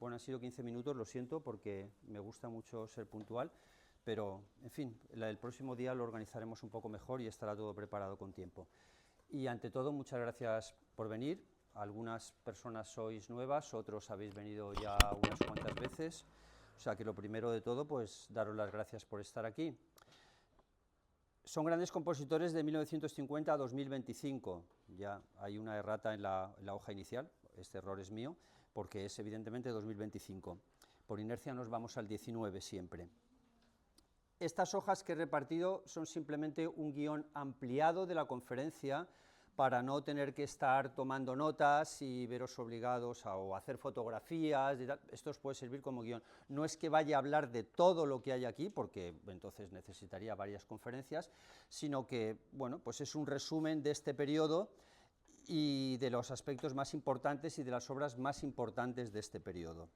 Bueno, han sido 15 minutos, lo siento, porque me gusta mucho ser puntual, pero, en fin, el próximo día lo organizaremos un poco mejor y estará todo preparado con tiempo. Y, ante todo, muchas gracias por venir. Algunas personas sois nuevas, otros habéis venido ya unas cuantas veces, o sea que lo primero de todo, pues, daros las gracias por estar aquí. Son grandes compositores de 1950 a 2025, ya hay una errata en la hoja inicial, este error es mío, porque es evidentemente 2025, por inercia nos vamos al 19 siempre. Estas hojas que he repartido son simplemente un guión ampliado de la conferencia, para no tener que estar tomando notas y veros obligados a hacer fotografías, esto os puede servir como guión. No es que vaya a hablar de todo lo que hay aquí, porque entonces necesitaría varias conferencias, sino que, bueno, pues es un resumen de este periodo y de los aspectos más importantes y de las obras más importantes de este periodo.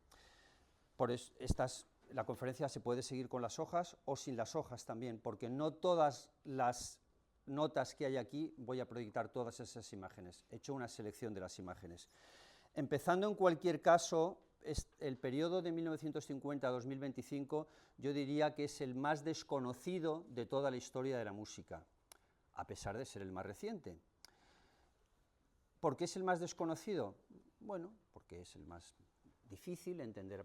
Por eso, la conferencia se puede seguir con las hojas o sin las hojas también, porque no todas las notas que hay aquí voy a proyectar todas esas imágenes, he hecho una selección de las imágenes. Empezando en cualquier caso, el periodo de 1950 a 2025 yo diría que es el más desconocido de toda la historia de la música, a pesar de ser el más reciente. ¿Por qué es el más desconocido? Bueno, porque es el más difícil,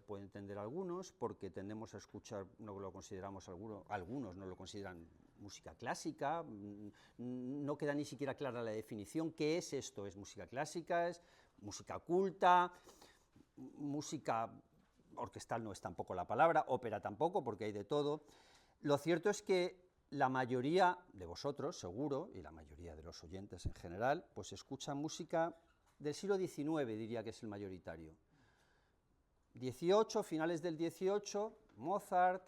puede entender algunos, porque tendemos a escuchar, no lo consideramos algunos no lo consideran música clásica, no queda ni siquiera clara la definición, ¿qué es esto? ¿Es música clásica? ¿Es música culta? Música orquestal no es tampoco la palabra, ópera tampoco, porque hay de todo. Lo cierto es que la mayoría de vosotros, seguro, y la mayoría de los oyentes en general, pues escuchan música del siglo XIX, diría que es el mayoritario. 18, finales del 18, Mozart,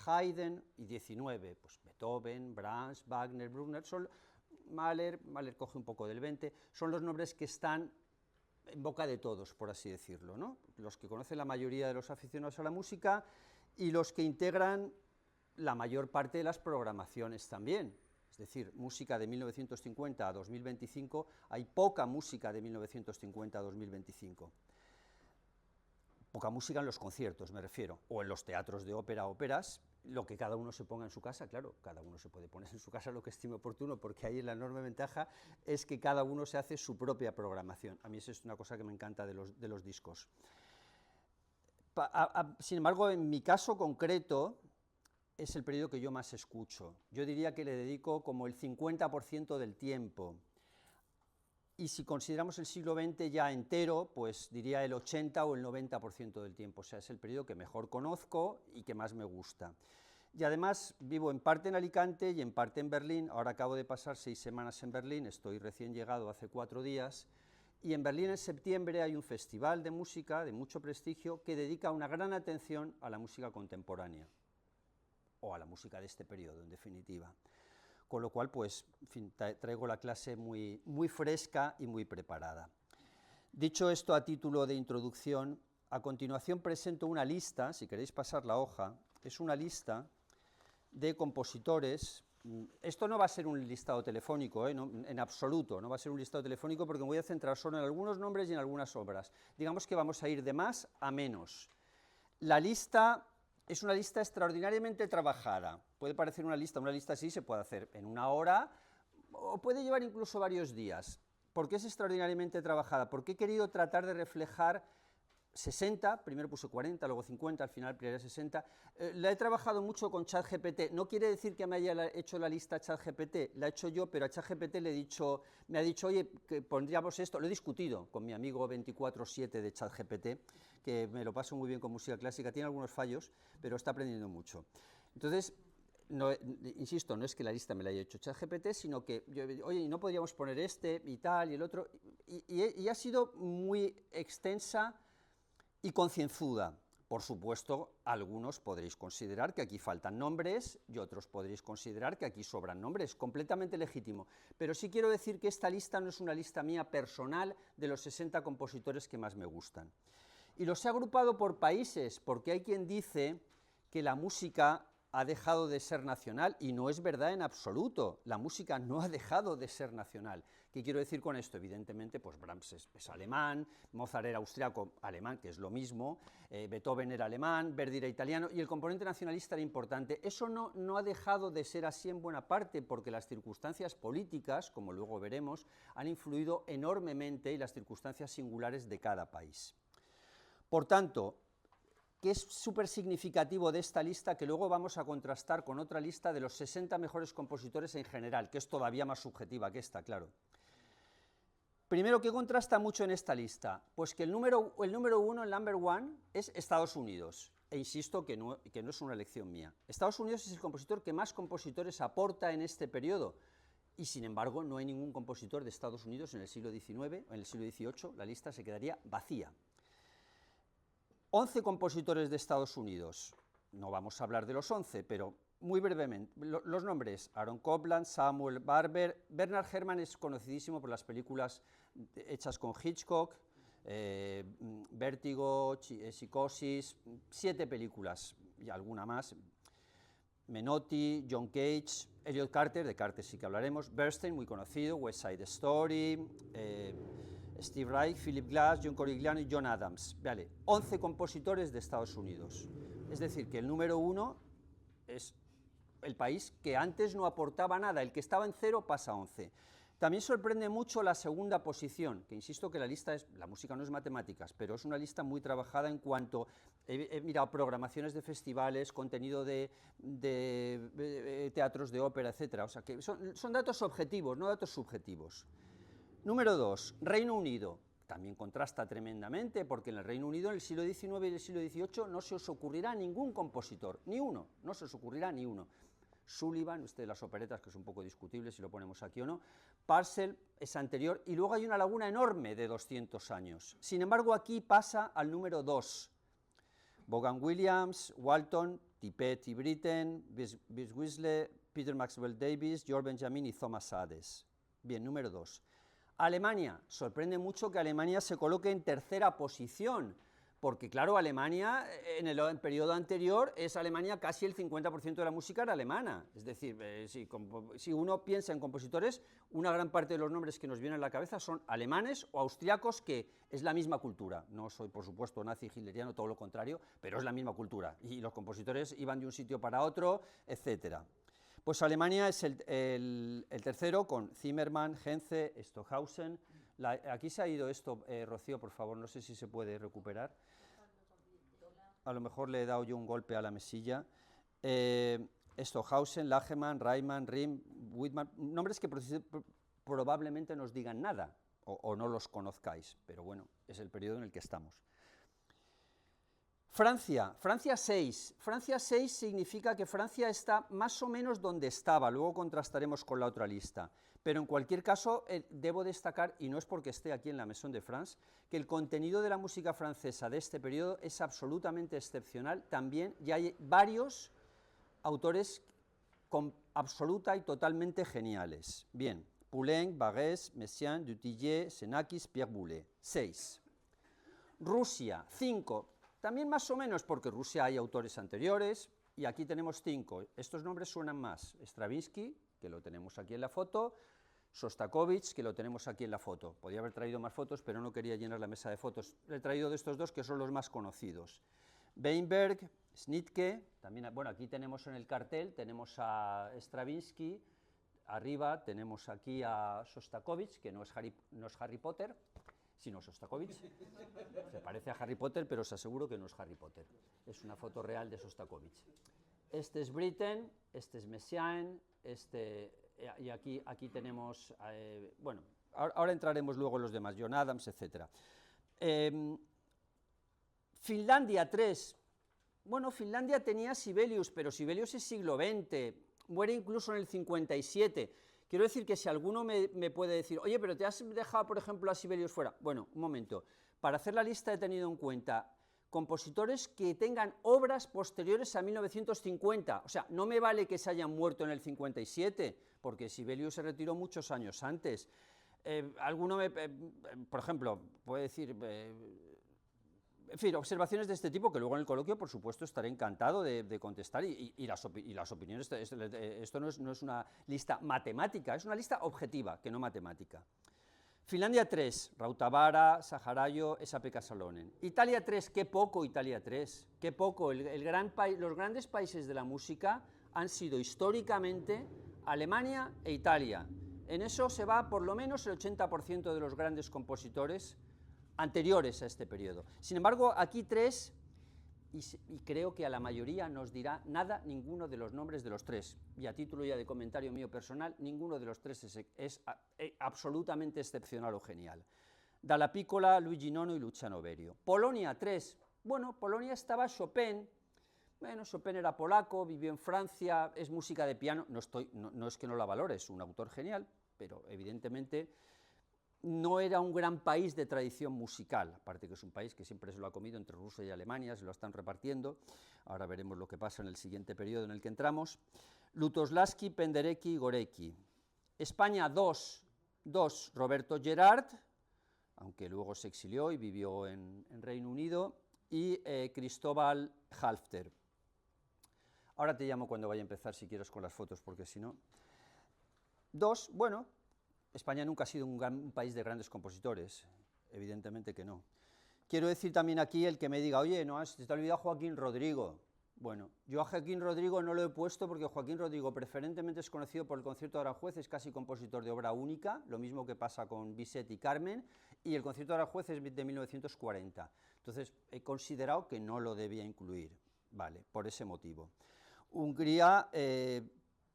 Haydn, y 19, pues Beethoven, Brahms, Wagner, Bruckner, Mahler coge un poco del 20, son los nombres que están en boca de todos, por así decirlo, ¿no? Los que conocen la mayoría de los aficionados a la música y los que integran la mayor parte de las programaciones también. Es decir, música de 1950 a 2025, hay poca música de 1950 a 2025. Poca música en los conciertos, me refiero, o en los teatros de ópera, óperas, lo que cada uno se ponga en su casa, claro, cada uno se puede poner en su casa lo que estime oportuno, porque ahí la enorme ventaja es que cada uno se hace su propia programación. A mí eso es una cosa que me encanta de los discos. Sin embargo, en mi caso concreto, es el periodo que yo más escucho. Yo diría que le dedico como el 50% del tiempo. Y si consideramos el siglo XX ya entero, pues diría el 80 o el 90% del tiempo, o sea, es el periodo que mejor conozco y que más me gusta. Y además vivo en parte en Alicante y en parte en Berlín, ahora acabo de pasar 6 semanas en Berlín, estoy recién llegado hace 4 días, y en Berlín en septiembre hay un festival de música de mucho prestigio que dedica una gran atención a la música contemporánea, o a la música de este periodo, en definitiva. Con lo cual, pues, en fin, traigo la clase muy fresca y muy preparada. Dicho esto a título de introducción, a continuación presento una lista, si queréis pasar la hoja, es una lista de compositores. Esto no va a ser un listado telefónico, no, en absoluto, no va a ser un listado telefónico, porque me voy a centrar solo en algunos nombres y en algunas obras. Digamos que vamos a ir de más a menos. La lista es una lista extraordinariamente trabajada. Puede parecer una lista así se puede hacer en una hora, o puede llevar incluso varios días. ¿Por qué es extraordinariamente trabajada? Porque he querido tratar de reflejar 60, primero puse 40, luego 50, al final ampliaré 60. La he trabajado mucho con ChatGPT, no quiere decir que me haya hecho la lista ChatGPT, la he hecho yo, pero a ChatGPT me ha dicho, oye, que pondríamos esto, lo he discutido con mi amigo 24/7 de ChatGPT, que me lo paso muy bien con música clásica, tiene algunos fallos, pero está aprendiendo mucho. Entonces, no, insisto, no es que la lista me la haya hecho ChatGPT, sino que, oye, ¿no podríamos poner este y tal y el otro? Y ha sido muy extensa y concienzuda. Por supuesto, algunos podréis considerar que aquí faltan nombres y otros podréis considerar que aquí sobran nombres, completamente legítimo. Pero sí quiero decir que esta lista no es una lista mía personal de los 60 compositores que más me gustan. Y los he agrupado por países, porque hay quien dice que la música ha dejado de ser nacional, y no es verdad en absoluto. La música no ha dejado de ser nacional. ¿Qué quiero decir con esto? Evidentemente, pues Brahms es alemán, Mozart era austriaco, alemán, que es lo mismo, Beethoven era alemán, Verdi era italiano, y el componente nacionalista era importante. Eso no ha dejado de ser así en buena parte, porque las circunstancias políticas, como luego veremos, han influido enormemente en las circunstancias singulares de cada país. Por tanto, ¿qué es súper significativo de esta lista que luego vamos a contrastar con otra lista de los 60 mejores compositores en general, que es todavía más subjetiva que esta, claro? Primero, ¿qué contrasta mucho en esta lista? Pues que el número uno, el number one, es Estados Unidos, e insisto que no es una elección mía. Estados Unidos es el compositor que más compositores aporta en este periodo, y sin embargo no hay ningún compositor de Estados Unidos en el siglo XIX o en el siglo XVIII, la lista se quedaría vacía. 11 compositores de Estados Unidos, no vamos a hablar de los 11, pero muy brevemente, los nombres: Aaron Copland, Samuel Barber, Bernard Herrmann es conocidísimo por las películas hechas con Hitchcock, Vértigo, Psicosis, 7 películas y alguna más, Menotti, John Cage, Elliot Carter, de Carter sí que hablaremos, Bernstein, muy conocido, West Side Story, Steve Reich, Philip Glass, John Corigliano y John Adams. Vale, 11 compositores de Estados Unidos. Es decir, que el número uno es el país que antes no aportaba nada, el que estaba en 0 pasa a 11. También sorprende mucho la segunda posición, que insisto que la música no es matemáticas, pero es una lista muy trabajada en cuanto, he mirado programaciones de festivales, contenido de teatros de ópera, etc. O sea, que son datos objetivos, no datos subjetivos. Número 2, Reino Unido. También contrasta tremendamente, porque en el Reino Unido, en el siglo XIX y el siglo XVIII, no se os ocurrirá ningún compositor, ni uno, no se os ocurrirá ni uno. Sullivan, de las operetas, que es un poco discutible si lo ponemos aquí o no, Purcell es anterior, y luego hay una laguna enorme de 200 años. Sin embargo, aquí pasa al número 2. Vaughan Williams, Walton, Tippett y Britten, Biswisley, Peter Maxwell Davies, George Benjamin y Thomas Hades. Bien, número 2. Alemania, sorprende mucho que Alemania se coloque en tercera posición, porque claro, Alemania en el periodo anterior es Alemania casi el 50% de la música era alemana, es decir, si uno piensa en compositores, una gran parte de los nombres que nos vienen a la cabeza son alemanes o austriacos, que es la misma cultura. No soy, por supuesto, nazi, hitleriano, todo lo contrario, pero es la misma cultura, y los compositores iban de un sitio para otro, etcétera. Pues Alemania es el tercero, con Zimmermann, Henze, Stockhausen. Aquí se ha ido esto, Rocío, por favor, no sé si se puede recuperar. A lo mejor le he dado yo un golpe a la mesilla. Stockhausen, Lagemann, Reimann, Riem, Whitman, nombres que probablemente nos digan nada, o no los conozcáis, pero bueno, es el periodo en el que estamos. Francia 6. Francia 6 significa que Francia está más o menos donde estaba, luego contrastaremos con la otra lista, pero en cualquier caso debo destacar, y no es porque esté aquí en la Maison de France, que el contenido de la música francesa de este periodo es absolutamente excepcional también, y hay varios autores absoluta y totalmente geniales. Bien, Poulenc, Barrès, Messiaen, Dutilleux, Xenakis, Pierre Boulez. 6. Rusia 5. También más o menos, porque en Rusia hay autores anteriores, y aquí tenemos 5. Estos nombres suenan más: Stravinsky, que lo tenemos aquí en la foto, Sostakovich, que lo tenemos aquí en la foto. Podría haber traído más fotos, pero no quería llenar la mesa de fotos. He traído de estos dos, que son los más conocidos. Weinberg, Schnittke, también, bueno, aquí tenemos en el cartel, tenemos a Stravinsky, arriba tenemos aquí a Sostakovich, que no es Harry Potter, sino Sostakovich. Se parece a Harry Potter, pero os aseguro que no es Harry Potter. Es una foto real de Sostakovich. Este es Britten, este es Messiaen, y aquí tenemos, bueno, ahora entraremos luego en los demás, John Adams, etc. Finlandia 3. Bueno, Finlandia tenía Sibelius, pero Sibelius es siglo XX, muere incluso en el 57. Quiero decir que si alguno me puede decir, oye, pero te has dejado, por ejemplo, a Sibelius fuera. Bueno, un momento, para hacer la lista he tenido en cuenta compositores que tengan obras posteriores a 1950, o sea, no me vale que se hayan muerto en el 57, porque Sibelius se retiró muchos años antes. Alguno, por ejemplo, puede decir En fin, observaciones de este tipo que luego en el coloquio, por supuesto, estaré encantado de contestar y las opiniones. Esto no es una lista matemática, es una lista objetiva, que no matemática. Finlandia 3, Rautavaara, Saharayo, Esa-Pekka Salonen. Italia 3, qué poco Italia 3, qué poco. Los grandes países de la música han sido históricamente Alemania e Italia. En eso se va por lo menos el 80% de los grandes compositores anteriores a este periodo. Sin embargo, aquí 3, y creo que a la mayoría nos dirá nada ninguno de los nombres de los 3, y a título ya de comentario mío personal, ninguno de los 3 es absolutamente excepcional o genial. Dalla Piccola, Luigi Nono y Luciano Berio. Polonia 3, bueno, Polonia estaba Chopin. Bueno, Chopin era polaco, vivió en Francia, es música de piano, no es que no la valore, es un autor genial, pero evidentemente no era un gran país de tradición musical, aparte que es un país que siempre se lo ha comido entre Rusia y Alemania, se lo están repartiendo, ahora veremos lo que pasa en el siguiente periodo en el que entramos. Lutoslawski, Penderecki y Gorecki. España 2, Roberto Gerard, aunque luego se exilió y vivió en Reino Unido, y Cristóbal Halfter. Ahora te llamo cuando vaya a empezar, si quieres, con las fotos, porque si no... 2, bueno, España nunca ha sido un país de grandes compositores, evidentemente que no. Quiero decir también aquí el que me diga, oye, no, se te ha olvidado Joaquín Rodrigo. Bueno, yo a Joaquín Rodrigo no lo he puesto porque Joaquín Rodrigo preferentemente es conocido por el concierto de Aranjuez, es casi compositor de obra única, lo mismo que pasa con Bizet y Carmen, y el concierto de Aranjuez es de 1940. Entonces, he considerado que no lo debía incluir, vale, por ese motivo. Hungría,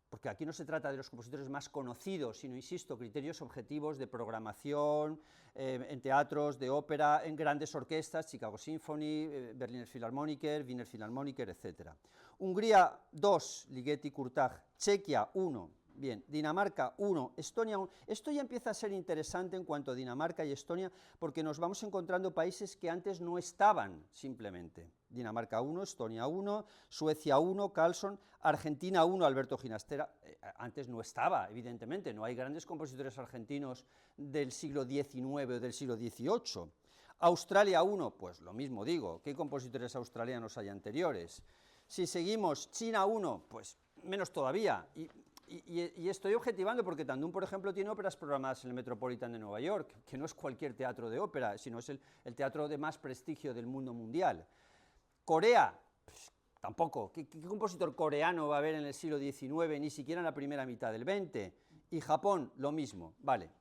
porque aquí no se trata de los compositores más conocidos, sino, insisto, criterios objetivos de programación, en teatros, de ópera, en grandes orquestas, Chicago Symphony, Berliner Philharmoniker, Wiener Philharmoniker, etc. Hungría 2, Ligeti, Kurtág, Chequia 1, bien, Dinamarca 1, Estonia 1. Esto ya empieza a ser interesante en cuanto a Dinamarca y Estonia, porque nos vamos encontrando países que antes no estaban, simplemente. Dinamarca 1, Estonia 1, Suecia 1, Carlson, Argentina 1, Alberto Ginastera, antes no estaba, evidentemente, no hay grandes compositores argentinos del siglo XIX o del siglo XVIII. Australia 1, pues lo mismo digo, ¿qué compositores australianos hay anteriores? Si seguimos, China 1, pues menos todavía, y estoy objetivando porque Tandún, por ejemplo, tiene óperas programadas en el Metropolitan de Nueva York, que no es cualquier teatro de ópera, sino es el teatro de más prestigio del mundo mundial. Corea, pues, tampoco. ¿Qué compositor coreano va a haber en el siglo XIX, ni siquiera en la primera mitad del XX? Y Japón, lo mismo, vale.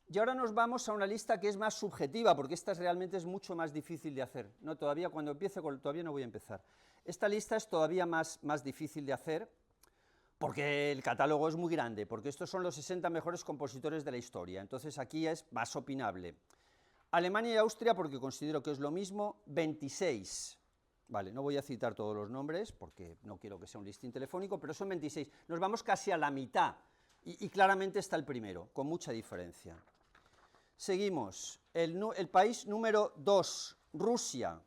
Y ahora nos vamos a una lista que es más subjetiva, porque esta realmente es mucho más difícil de hacer. No, todavía cuando empiece, todavía no voy a empezar. Esta lista es todavía más difícil de hacer, porque el catálogo es muy grande, porque estos son los 60 mejores compositores de la historia, entonces aquí es más opinable. Alemania y Austria, porque considero que es lo mismo, 26. Vale, no voy a citar todos los nombres, porque no quiero que sea un listín telefónico, pero son 26. Nos vamos casi a la mitad, y claramente está el primero, con mucha diferencia. Seguimos. El país número 2, Rusia,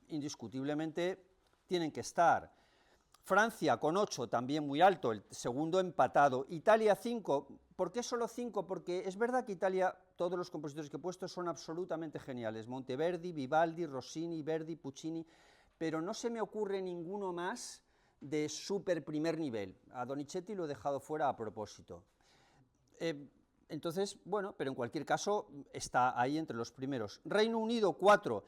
indiscutiblemente tienen que estar. Francia con 8, también muy alto, el segundo empatado. Italia 5, ¿por qué solo 5? Porque es verdad que Italia, todos los compositores que he puesto son absolutamente geniales. Monteverdi, Vivaldi, Rossini, Verdi, Puccini, pero no se me ocurre ninguno más de súper primer nivel. A Donizetti lo he dejado fuera a propósito. Entonces, bueno, pero en cualquier caso está ahí entre los primeros. Reino Unido 4,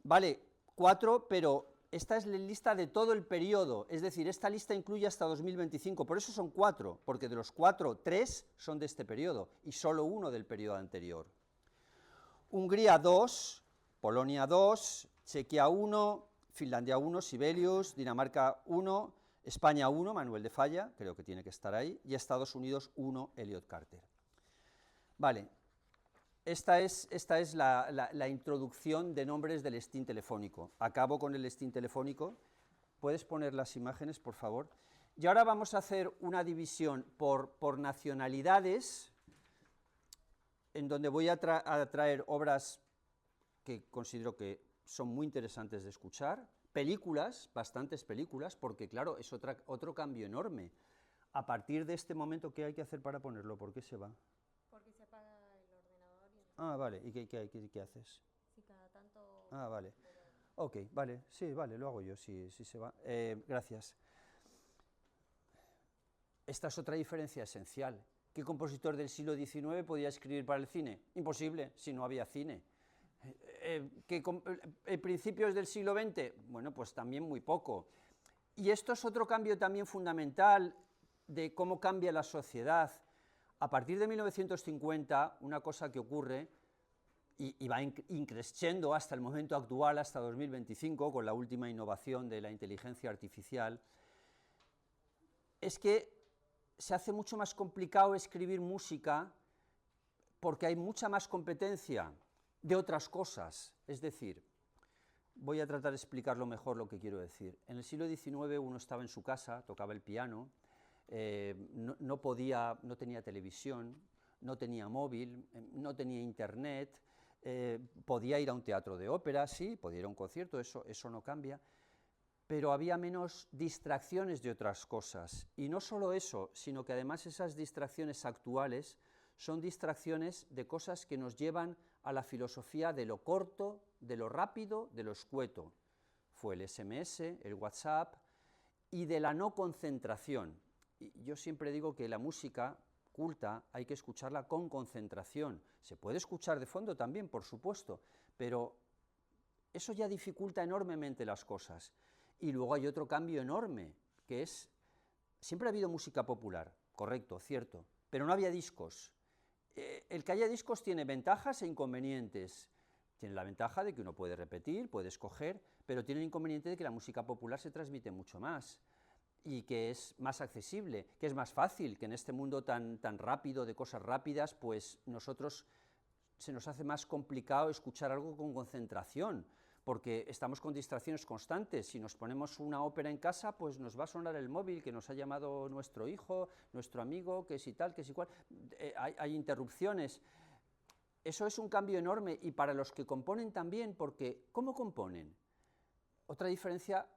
vale, 4, pero esta es la lista de todo el periodo, es decir, esta lista incluye hasta 2025, por eso son 4, porque de los 4, 3 son de este periodo y solo 1 del periodo anterior. Hungría 2, Polonia 2, Chequia 1, Finlandia 1, Sibelius, Dinamarca 1, España 1, Manuel de Falla, creo que tiene que estar ahí, y Estados Unidos 1, Elliot Carter. Vale. Esta es la introducción de nombres del listín telefónico. Acabo con el listín telefónico. ¿Puedes poner las imágenes, por favor? Y ahora vamos a hacer una división por nacionalidades, en donde voy a traer obras que considero que son muy interesantes de escuchar, películas, bastantes películas, porque claro, es otro cambio enorme. A partir de este momento, ¿qué hay que hacer para ponerlo? ¿Por qué se va? Porque se apaga el ordenador. Ah, vale. ¿Y qué haces? Si cada tanto Ah, vale. Ok, vale, sí, vale, lo hago yo, sí, sí se va. Gracias. Esta es otra diferencia esencial. ¿Qué compositor del siglo XIX podía escribir para el cine? Imposible, si no había cine. ¿Principios del siglo XX? Bueno, pues también muy poco. Y esto es otro cambio también fundamental de cómo cambia la sociedad. A partir de 1950, una cosa que ocurre, y va increciendo hasta el momento actual, hasta 2025, con la última innovación de la inteligencia artificial, es que se hace mucho más complicado escribir música porque hay mucha más competencia de otras cosas. Es decir, voy a tratar de explicarlo mejor lo que quiero decir. En el siglo XIX uno estaba en su casa, tocaba el piano, no tenía televisión, no tenía móvil, no tenía internet, podía ir a un teatro de ópera, sí, podía ir a un concierto, eso no cambia, pero había menos distracciones de otras cosas. Y no solo eso, sino que además esas distracciones actuales son distracciones de cosas que nos llevan a la filosofía de lo corto, de lo rápido, de lo escueto. Fue el SMS, el WhatsApp, y de la no concentración. Y yo siempre digo que la música culta hay que escucharla con concentración. Se puede escuchar de fondo también, por supuesto, pero eso ya dificulta enormemente las cosas. Y luego hay otro cambio enorme, que es, siempre ha habido música popular, correcto, cierto, pero no había discos. El que haya discos tiene ventajas e inconvenientes. Tiene la ventaja de que uno puede repetir, puede escoger, pero tiene el inconveniente de que la música popular se transmite mucho más y que es más accesible, que es más fácil, que en este mundo tan rápido, de cosas rápidas, pues se nos hace más complicado escuchar algo con concentración, porque estamos con distracciones constantes. Si nos ponemos una ópera en casa, pues nos va a sonar el móvil, que nos ha llamado nuestro hijo, nuestro amigo, que si tal, que si cual. Hay interrupciones. Eso es un cambio enorme, y para los que componen también, porque ¿cómo componen? Otra diferencia,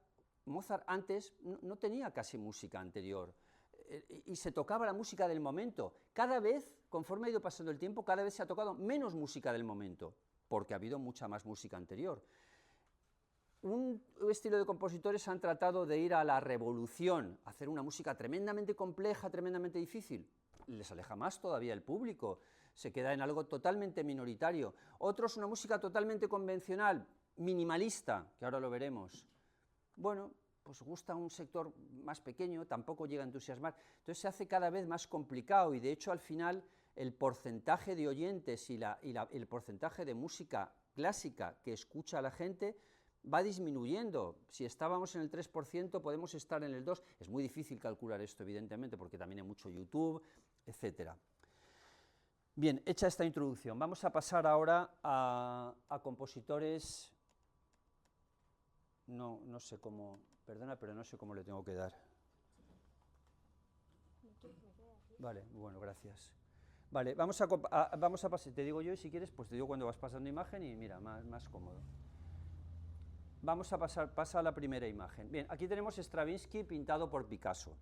Mozart antes no tenía casi música anterior, y se tocaba la música del momento. Cada vez, conforme ha ido pasando el tiempo, cada vez se ha tocado menos música del momento, porque ha habido mucha más música anterior. Un estilo de compositores han tratado de ir a la revolución, hacer una música tremendamente compleja, tremendamente difícil. Les aleja más todavía el público, se queda en algo totalmente minoritario. Otros una música totalmente convencional, minimalista, que ahora lo veremos. Bueno, pues gusta un sector más pequeño, tampoco llega a entusiasmar. Entonces se hace cada vez más complicado, y de hecho al final el porcentaje de oyentes y el porcentaje de música clásica que escucha a la gente va disminuyendo. Si estábamos en el 3%, podemos estar en el 2%. Es muy difícil calcular esto, evidentemente, porque también hay mucho YouTube, etc. Bien, hecha esta introducción, vamos a pasar ahora a compositores. No sé cómo, perdona, pero no sé cómo le tengo que dar. Vale, bueno, gracias. Vale, vamos a pasar, te digo yo, y si quieres, pues te digo cuando vas pasando imagen, y mira, más cómodo. Vamos a pasa a la primera imagen. Bien, aquí tenemos Stravinsky pintado por Picasso.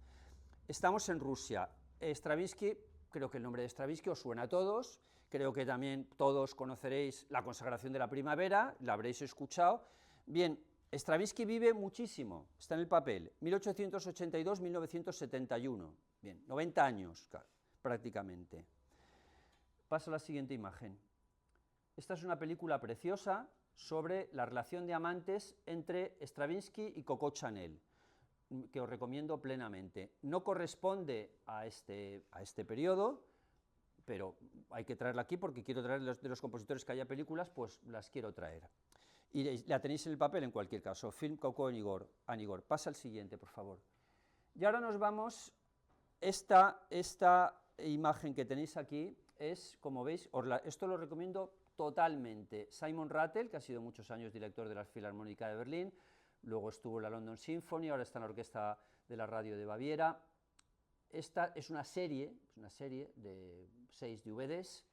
Estamos en Rusia. Stravinsky, creo que el nombre de Stravinsky os suena a todos, creo que también todos conoceréis La consagración de la primavera, la habréis escuchado. Bien, Stravinsky vive muchísimo, está en el papel, 1882-1971, bien, 90 años prácticamente. Paso a la siguiente imagen. Esta es una película preciosa sobre la relación de amantes entre Stravinsky y Coco Chanel, que os recomiendo plenamente. No corresponde a este periodo, pero hay que traerla aquí porque quiero traer de los compositores que haya películas, pues las quiero traer. Y la tenéis en el papel en cualquier caso, Film Coco Anigor. Pasa al siguiente, por favor. Y ahora nos vamos, esta imagen que tenéis aquí es, como veis, esto lo recomiendo totalmente. Simon Rattle, que ha sido muchos años director de la Filarmónica de Berlín, luego estuvo en la London Symphony, ahora está en la Orquesta de la Radio de Baviera. Esta es una serie de 6 DVDs,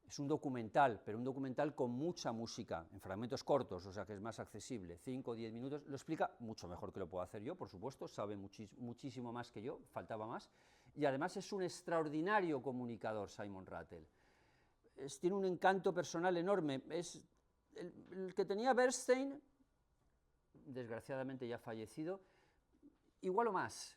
es un documental, pero un documental con mucha música, en fragmentos cortos, o sea que es más accesible, 5 o 10 minutos, lo explica mucho mejor que lo puedo hacer yo, por supuesto, sabe muchísimo más que yo, faltaba más, y además es un extraordinario comunicador Simon Rattle. Tiene un encanto personal enorme, el que tenía Bernstein, desgraciadamente ya fallecido, igual o más.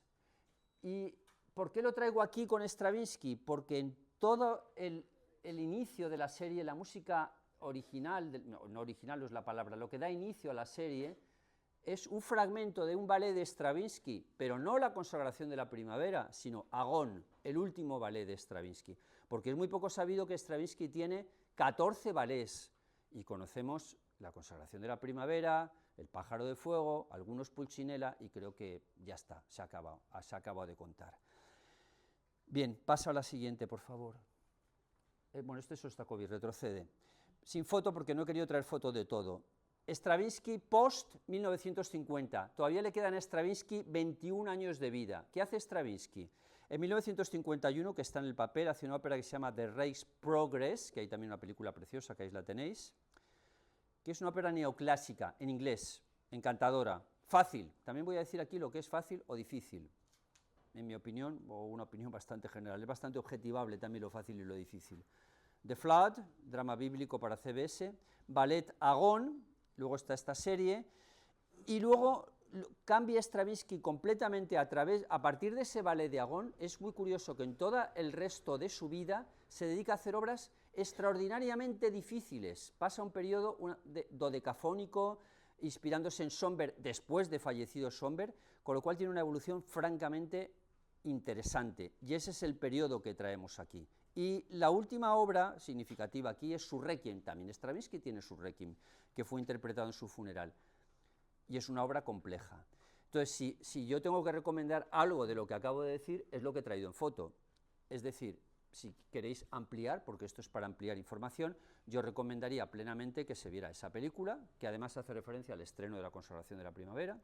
¿Y por qué lo traigo aquí con Stravinsky? Porque en todo el inicio de la serie, la música original, no original no es la palabra, lo que da inicio a la serie es un fragmento de un ballet de Stravinsky, pero no la consagración de la primavera, sino Agón, el último ballet de Stravinsky, porque es muy poco sabido que Stravinsky tiene 14 ballets, y conocemos la consagración de la primavera, el pájaro de fuego, algunos Pulcinella, y creo que ya está, se ha acabado de contar. Bien, pasa a la siguiente, por favor. Bueno, esto es Sostakovich, retrocede. Sin foto, porque no he querido traer foto de todo. Stravinsky post 1950, todavía le quedan a Stravinsky 21 años de vida. ¿Qué hace Stravinsky? En 1951, que está en el papel, hace una ópera que se llama The Race Progress, que hay también una película preciosa, que ahí la tenéis, que es una ópera neoclásica, en inglés, encantadora, fácil. También voy a decir aquí lo que es fácil o difícil, en mi opinión, o una opinión bastante general, es bastante objetivable también lo fácil y lo difícil. The Flood, drama bíblico para CBS, ballet Agón, luego está esta serie, y luego cambia Stravinsky completamente a partir de ese ballet de Agón. Es muy curioso que en todo el resto de su vida se dedica a hacer obras extraordinariamente difíciles. Pasa un periodo dodecafónico, inspirándose en Schönberg después de fallecido Schönberg, con lo cual tiene una evolución francamente interesante, y ese es el periodo que traemos aquí. Y la última obra significativa aquí es su Requiem, también Stravinsky tiene su Requiem, que fue interpretado en su funeral, y es una obra compleja. Entonces, si yo tengo que recomendar algo de lo que acabo de decir, es lo que he traído en foto, es decir, si queréis ampliar, porque esto es para ampliar información, yo recomendaría plenamente que se viera esa película, que además hace referencia al estreno de la consagración de la primavera,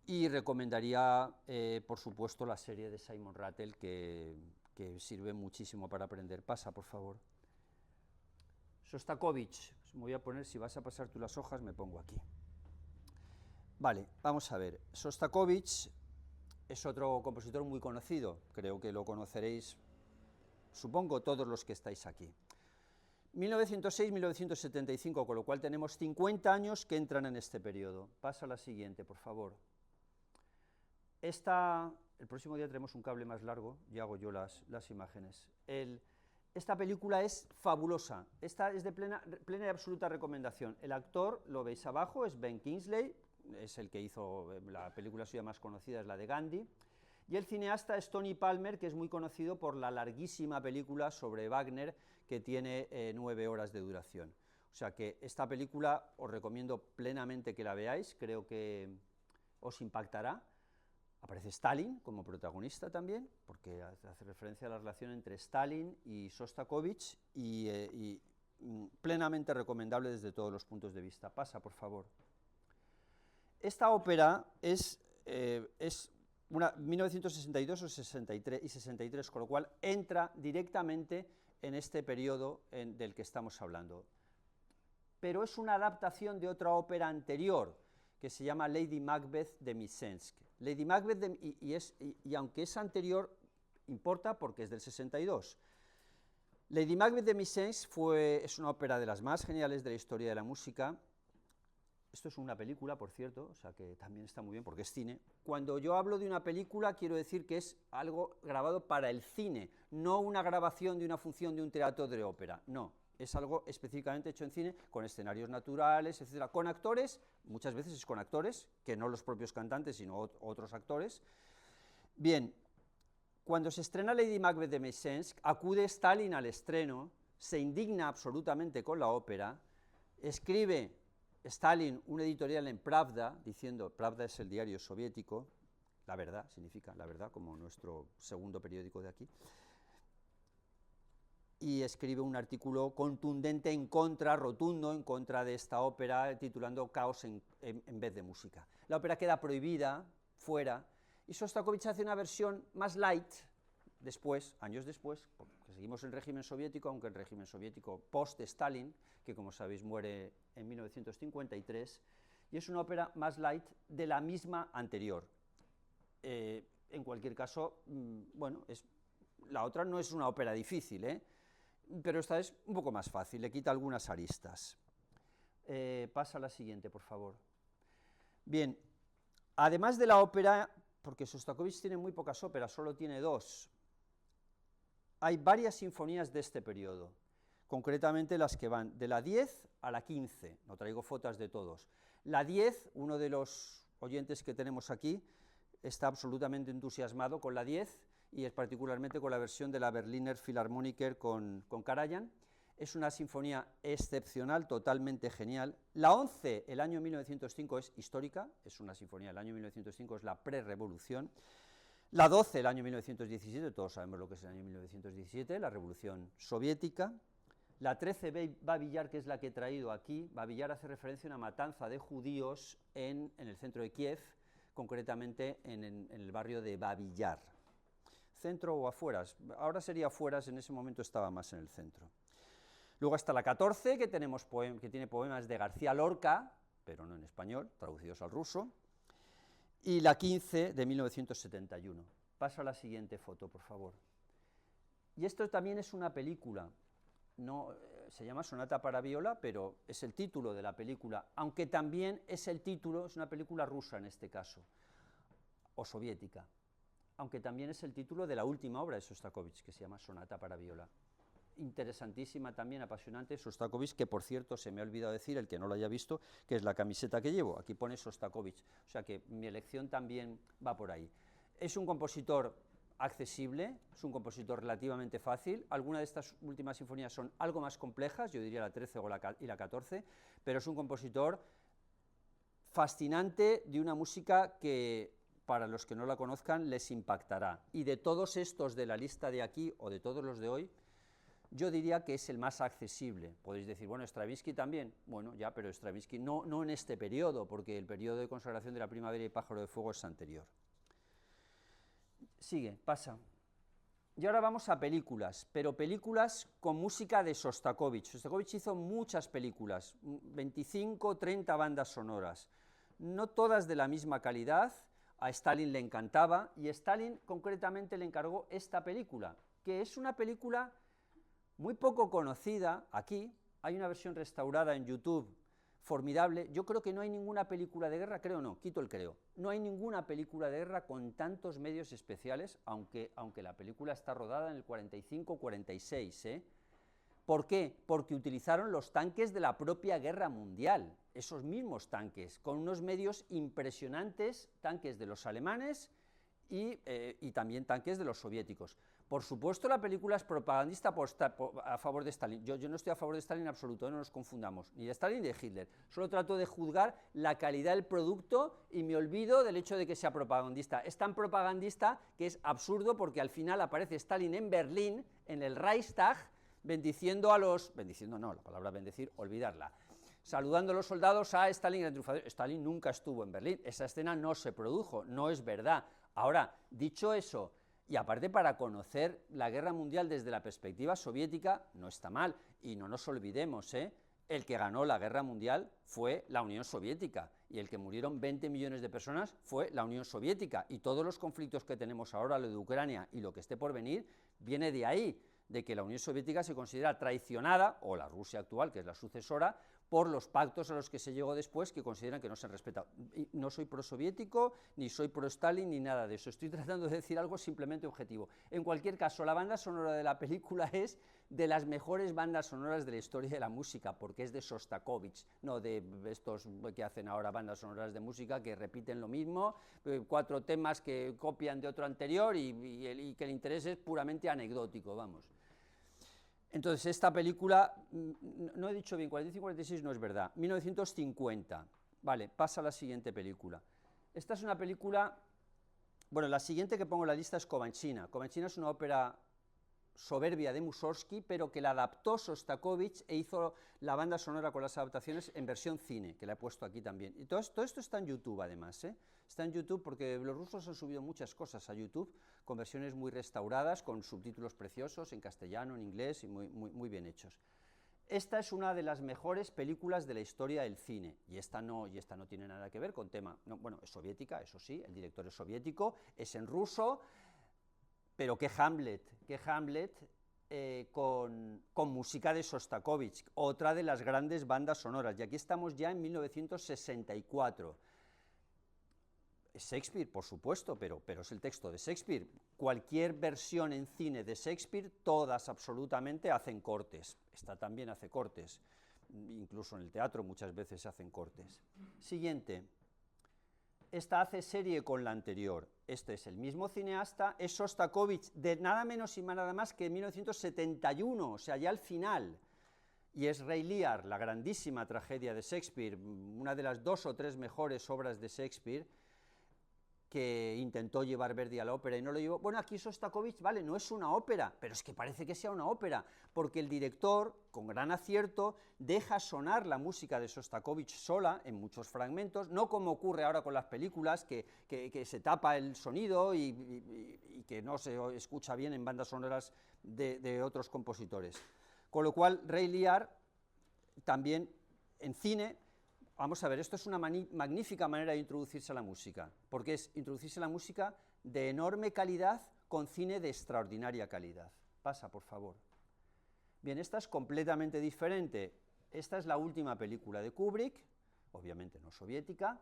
y recomendaría, por supuesto, la serie de Simon Rattle, que sirve muchísimo para aprender. Pasa, por favor. Sostakovich. Me voy a poner, si vas a pasar tú las hojas, me pongo aquí. Vale, vamos a ver. Sostakovich es otro compositor muy conocido. Creo que lo conoceréis, supongo, todos los que estáis aquí. 1906-1975, con lo cual tenemos 50 años que entran en este periodo. Pasa a la siguiente, por favor. El próximo día tenemos un cable más largo y hago yo las imágenes. Esta película es fabulosa, esta es de plena y absoluta recomendación. El actor, lo veis abajo, es Ben Kingsley, es el que hizo la película suya más conocida, es la de Gandhi, y el cineasta es Tony Palmer, que es muy conocido por la larguísima película sobre Wagner, que tiene 9 horas de duración. O sea que esta película os recomiendo plenamente que la veáis, creo que os impactará. Aparece Stalin como protagonista también, porque hace referencia a la relación entre Stalin y Sostakovich, y plenamente recomendable desde todos los puntos de vista. Pasa, por favor. Esta ópera es 1962 o 63, y 63, con lo cual entra directamente en este periodo del que estamos hablando. Pero es una adaptación de otra ópera anterior, que se llama Lady Macbeth de Mtsensk. Lady Macbeth, y aunque es anterior, importa porque es del 62. Lady Macbeth de Mtsensk es una ópera de las más geniales de la historia de la música. Esto es una película, por cierto, o sea que también está muy bien porque es cine. Cuando yo hablo de una película, quiero decir que es algo grabado para el cine, no una grabación de una función de un teatro de ópera, no. Es algo específicamente hecho en cine, con escenarios naturales, etcétera, con actores, muchas veces es con actores, que no los propios cantantes, sino otros actores. Bien, cuando se estrena Lady Macbeth de Mtsensk, acude Stalin al estreno, se indigna absolutamente con la ópera, escribe Stalin un editorial en Pravda, diciendo, Pravda es el diario soviético, la verdad, significa la verdad, como nuestro segundo periódico de aquí, y escribe un artículo contundente rotundo en contra de esta ópera, titulando Caos en vez de música. La ópera queda prohibida, fuera, y Sostakovich hace una versión más light, después, años después, porque seguimos en régimen soviético, aunque el régimen soviético post-Stalin, que como sabéis muere en 1953, y es una ópera más light de la misma anterior. En cualquier caso, bueno, la otra no es una ópera difícil, pero esta es un poco más fácil, le quita algunas aristas. Pasa a la siguiente, por favor. Bien, además de la ópera, porque Sostakovich tiene muy pocas óperas, solo tiene 2, hay varias sinfonías de este periodo, concretamente las que van de la 10 a la 15, no traigo fotos de todos. La 10, uno de los oyentes que tenemos aquí, está absolutamente entusiasmado con la 10, y es particularmente con la versión de la Berliner Philharmoniker con Karajan. Es una sinfonía excepcional, totalmente genial. La 11, el año 1905, es histórica, es una sinfonía del año 1905, es la pre-revolución. La 12, el año 1917, todos sabemos lo que es el año 1917, la revolución soviética. La 13, Babillar, que es la que he traído aquí. Babillar hace referencia a una matanza de judíos en el centro de Kiev, concretamente en el barrio de Babillar. Centro o afueras, ahora sería afueras, en ese momento estaba más en el centro. Luego está la 14, que tiene poemas de García Lorca, pero no en español, traducidos al ruso, y la 15 de 1971. Paso a la siguiente foto, por favor. Y esto también es una película, no, se llama Sonata para viola, pero es el título de la película, aunque también es una película rusa en este caso, o soviética, aunque también es el título de la última obra de Sostakovich, que se llama Sonata para viola. Interesantísima también, apasionante, Sostakovich, que por cierto se me ha olvidado decir, el que no lo haya visto, que es la camiseta que llevo, aquí pone Sostakovich, o sea que mi elección también va por ahí. Es un compositor accesible, es un compositor relativamente fácil, algunas de estas últimas sinfonías son algo más complejas, yo diría la 13 y la 14, pero es un compositor fascinante, de una música que para los que no la conozcan les impactará, y de todos estos de la lista de aquí, o de todos los de hoy, yo diría que es el más accesible. Podéis decir, bueno, Stravinsky también, bueno, ya, pero Stravinsky no en este periodo, porque el periodo de consagración de la Primavera y Pájaro de Fuego es anterior. Sigue, pasa. Y ahora vamos a películas, pero películas con música de Sostakovich. Sostakovich hizo muchas películas, 25, 30 bandas sonoras, no todas de la misma calidad. A Stalin le encantaba, y Stalin concretamente le encargó esta película, que es una película muy poco conocida. Aquí hay una versión restaurada en YouTube formidable. Yo creo que no hay ninguna película de guerra, creo no, quito el creo, no hay ninguna película de guerra con tantos medios especiales, aunque la película está rodada en el 45-46, ¿eh? ¿Por qué? Porque utilizaron los tanques de la propia guerra mundial, esos mismos tanques, con unos medios impresionantes, tanques de los alemanes y también tanques de los soviéticos. Por supuesto, la película es propagandista a favor de Stalin. Yo no estoy a favor de Stalin en absoluto, no nos confundamos, ni de Stalin ni de Hitler. Solo trato de juzgar la calidad del producto y me olvido del hecho de que sea propagandista. Es tan propagandista que es absurdo, porque al final aparece Stalin en Berlín, en el Reichstag, bendiciendo no, la palabra bendecir, olvidarla, saludando a los soldados a Stalin, el triunfador. Stalin nunca estuvo en Berlín, esa escena no se produjo, no es verdad. Ahora, dicho eso, y aparte, para conocer la guerra mundial desde la perspectiva soviética, no está mal, y no nos olvidemos, el que ganó la guerra mundial fue la Unión Soviética, y el que murieron 20 millones de personas fue la Unión Soviética, y todos los conflictos que tenemos ahora, lo de Ucrania y lo que esté por venir, viene de ahí, de que la Unión Soviética se considera traicionada, o la Rusia actual, que es la sucesora, por los pactos a los que se llegó después, que consideran que no se han respetado. Y no soy prosoviético, ni soy pro-Stalin, ni nada de eso. Estoy tratando de decir algo simplemente objetivo. En cualquier caso, la banda sonora de la película es de las mejores bandas sonoras de la historia de la música, porque es de Sostakovich, no de estos que hacen ahora bandas sonoras de música que repiten lo mismo, 4 temas que copian de otro anterior y que el interés es puramente anecdótico, vamos. Entonces, esta película, no he dicho bien, 45-46 no es verdad, 1950, vale, pasa a la siguiente película. Esta es una película, bueno, la siguiente que pongo en la lista es Comanchina. Comanchina es una ópera soberbia de Mussorgsky, pero que la adaptó Sostakovich e hizo la banda sonora con las adaptaciones en versión cine, que la he puesto aquí también. Y todo esto está en YouTube, además, está en YouTube, porque los rusos han subido muchas cosas a YouTube, con versiones muy restauradas, con subtítulos preciosos, en castellano, en inglés, y muy bien hechos. Esta es una de las mejores películas de la historia del cine, y esta no tiene nada que ver con tema, no, bueno, es soviética, eso sí, el director es soviético, es en ruso, pero qué Hamlet, con música de Sostakovich, otra de las grandes bandas sonoras, y aquí estamos ya en 1964. Shakespeare, por supuesto, pero es el texto de Shakespeare. Cualquier versión en cine de Shakespeare, todas absolutamente hacen cortes. Esta también hace cortes, incluso en el teatro muchas veces se hacen cortes. Siguiente. Esta hace serie con la anterior. Este es el mismo cineasta, es Sostakovich, de nada menos y nada más que en 1971, o sea, ya al final. Y es Rey Lear, la grandísima tragedia de Shakespeare, una de las 2 o 3 mejores obras de Shakespeare, que intentó llevar Verdi a la ópera y no lo llevó. Bueno, aquí Sostakovich, vale, no es una ópera, pero es que parece que sea una ópera, porque el director, con gran acierto, deja sonar la música de Sostakovich sola, en muchos fragmentos, no como ocurre ahora con las películas, que se tapa el sonido y que no se escucha bien en bandas sonoras de otros compositores. Con lo cual, Rey Lear, también en cine. Vamos a ver, esto es una magnífica manera de introducirse a la música, porque es introducirse a la música de enorme calidad con cine de extraordinaria calidad. Pasa, por favor. Bien, esta es completamente diferente. Esta es la última película de Kubrick, obviamente no soviética.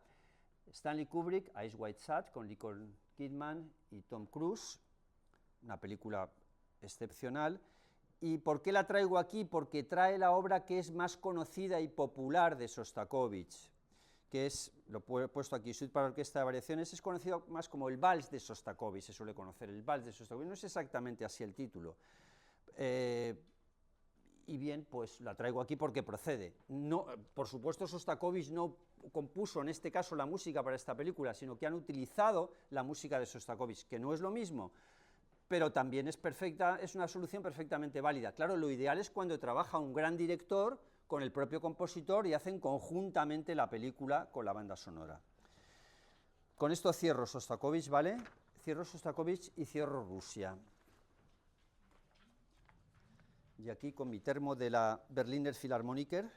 Stanley Kubrick, Eyes Wide Shut, con Nicole Kidman y Tom Cruise, una película excepcional. ¿Y por qué la traigo aquí? Porque trae la obra que es más conocida y popular de Sostakovich, que es, lo he puesto aquí, Suite para orquesta de variaciones, es conocido más como el Vals de Sostakovich, se suele conocer, el Vals de Sostakovich, no es exactamente así el título. Y bien, pues la traigo aquí porque procede. No, por supuesto, Sostakovich no compuso en este caso la música para esta película, sino que han utilizado la música de Sostakovich, que no es lo mismo, pero también es perfecta, es una solución perfectamente válida. Claro, lo ideal es cuando trabaja un gran director con el propio compositor y hacen conjuntamente la película con la banda sonora. Con esto cierro Sostakovich, ¿vale? Cierro Sostakovich y cierro Rusia. Y aquí con mi termo de la Berliner Philharmoniker.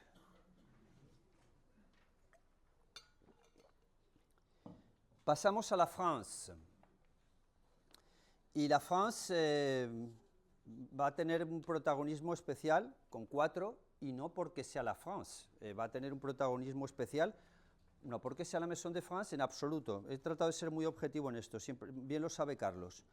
Pasamos a la France. Y la France va a tener un protagonismo especial con 4, y no porque sea la France, va a tener un protagonismo especial, no porque sea la Maison de France en absoluto. He tratado de ser muy objetivo en esto, siempre, bien lo sabe Carlos.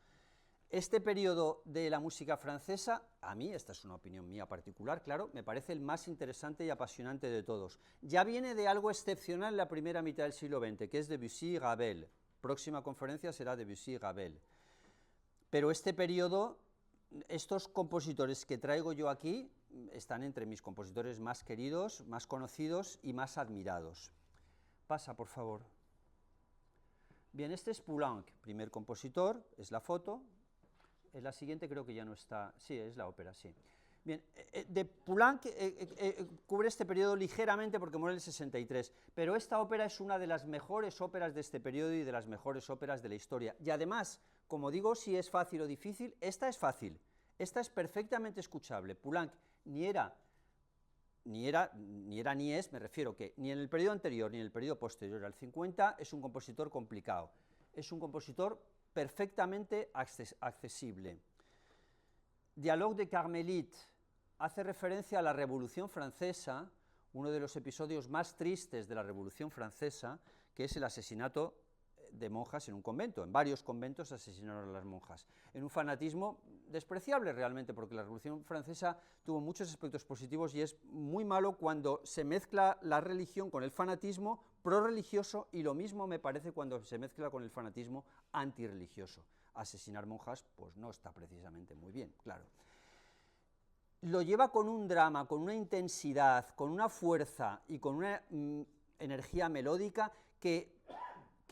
Este periodo de la música francesa, a mí, esta es una opinión mía particular, claro, me parece el más interesante y apasionante de todos. Ya viene de algo excepcional en la primera mitad del siglo XX, que es Debussy y Ravel. Próxima conferencia será Debussy y Ravel. Pero este periodo, estos compositores que traigo yo aquí, están entre mis compositores más queridos, más conocidos y más admirados. Pasa, por favor. Bien, este es Poulenc, primer compositor, es la foto. En la siguiente creo que ya no está, sí, es la ópera, sí. Bien, de Poulenc cubre este periodo ligeramente porque muere en el 63, pero esta ópera es una de las mejores óperas de este periodo y de las mejores óperas de la historia. Y además, como digo, si es fácil o difícil, esta es fácil, esta es perfectamente escuchable. Poulenc ni es, me refiero que ni en el periodo anterior ni en el periodo posterior al 50 es un compositor complicado, es un compositor perfectamente accesible. Dialogue de Carmelite hace referencia a la Revolución Francesa, uno de los episodios más tristes de la Revolución Francesa, que es el asesinato de monjas en un convento. En varios conventos asesinaron a las monjas, en un fanatismo despreciable realmente, porque la Revolución Francesa tuvo muchos aspectos positivos y es muy malo cuando se mezcla la religión con el fanatismo prorreligioso, y lo mismo me parece cuando se mezcla con el fanatismo antirreligioso. Asesinar monjas pues no está precisamente muy bien, claro. Lo lleva con un drama, con una intensidad, con una fuerza y con una energía melódica que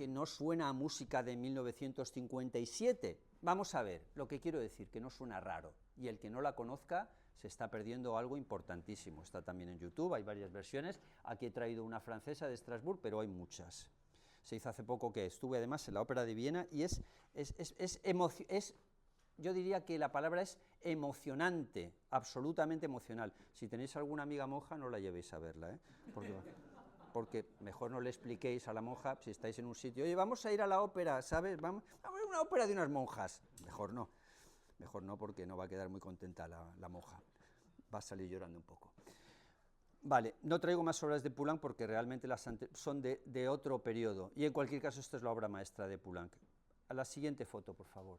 no suena a música de 1957. Vamos a ver, lo que quiero decir, que no suena raro, y el que no la conozca se está perdiendo algo importantísimo. Está también en YouTube, hay varias versiones. Aquí he traído una francesa de Estrasburgo, pero hay muchas. Se hizo hace poco, que estuve además en la Ópera de Viena, y yo diría que la palabra es emocionante, absolutamente emocional. Si tenéis alguna amiga monja, no la llevéis a verla, ¿eh? Porque mejor no le expliquéis a la monja, si estáis en un sitio, oye, vamos a ir a la ópera, ¿sabes? Vamos a ver una ópera de unas monjas, mejor no. Mejor no, porque no va a quedar muy contenta la moja, va a salir llorando un poco. Vale, no traigo más obras de Poulenc porque realmente son de otro periodo, y en cualquier caso esta es la obra maestra de Poulenc. A la siguiente foto, por favor.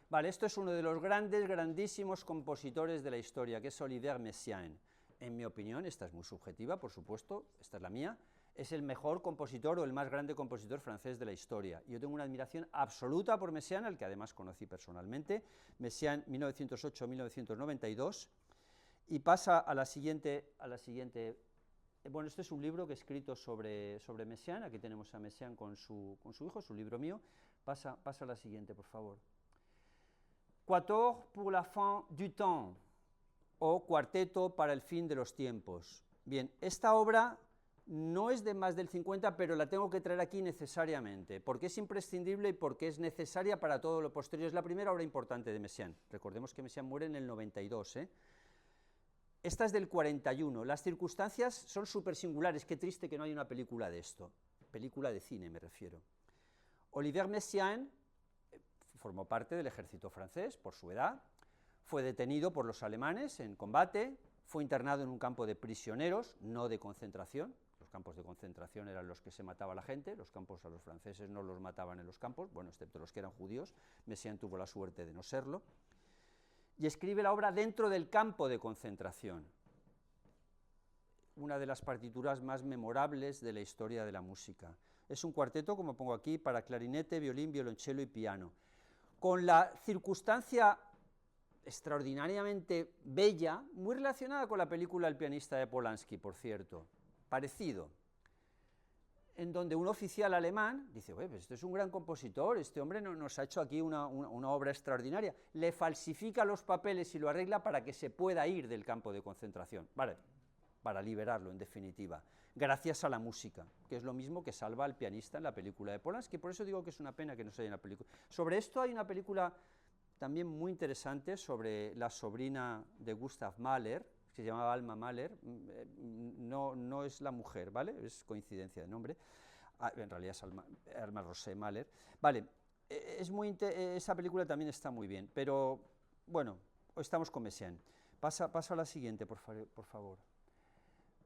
Vale, esto es uno de los grandísimos compositores de la historia, que es Olivier Messiaen. En mi opinión, esta es muy subjetiva, por supuesto, esta es la mía, es el mejor compositor o el más grande compositor francés de la historia. Yo tengo una admiración absoluta por Messiaen, al que además conocí personalmente. Messiaen, 1908-1992, y pasa a la siguiente. Bueno, este es un libro que he escrito sobre Messiaen, aquí tenemos a Messiaen con su hijo, es un libro mío. Pasa a la siguiente, por favor. Quatuor pour la fin du temps, o Cuarteto para el fin de los tiempos. Bien, esta obra no es de más del 50, pero la tengo que traer aquí necesariamente, porque es imprescindible y porque es necesaria para todo lo posterior. Es la primera obra importante de Messiaen. Recordemos que Messiaen muere en el 92, Esta es del 41. Las circunstancias son súper singulares. Qué triste que no haya una película de esto. Película de cine, me refiero. Olivier Messiaen formó parte del ejército francés por su edad, fue detenido por los alemanes en combate, fue internado en un campo de prisioneros, no de concentración. Los campos de concentración eran los que se mataba a la gente, los campos a los franceses no los mataban en los campos, bueno, excepto los que eran judíos. Messiaen tuvo la suerte de no serlo, y escribe la obra dentro del campo de concentración, una de las partituras más memorables de la historia de la música. Es un cuarteto, como pongo aquí, para clarinete, violín, violonchelo y piano, con la circunstancia extraordinariamente bella, muy relacionada con la película El pianista de Polanski, por cierto, parecido, en donde un oficial alemán dice, pues este es un gran compositor, este hombre nos ha hecho aquí una obra extraordinaria, le falsifica los papeles y lo arregla para que se pueda ir del campo de concentración, vale, para liberarlo en definitiva, gracias a la música, que es lo mismo que salva al pianista en la película de Polanski. Por eso digo que es una pena que no se haya una película. Sobre esto hay una película también muy interesante sobre la sobrina de Gustav Mahler, que se llamaba Alma Mahler. No es la mujer, ¿vale? Es coincidencia de nombre. En realidad es Alma Rosé Mahler. Vale, esa película también está muy bien, pero bueno, estamos con Messiaen. Pasa a la siguiente, por favor.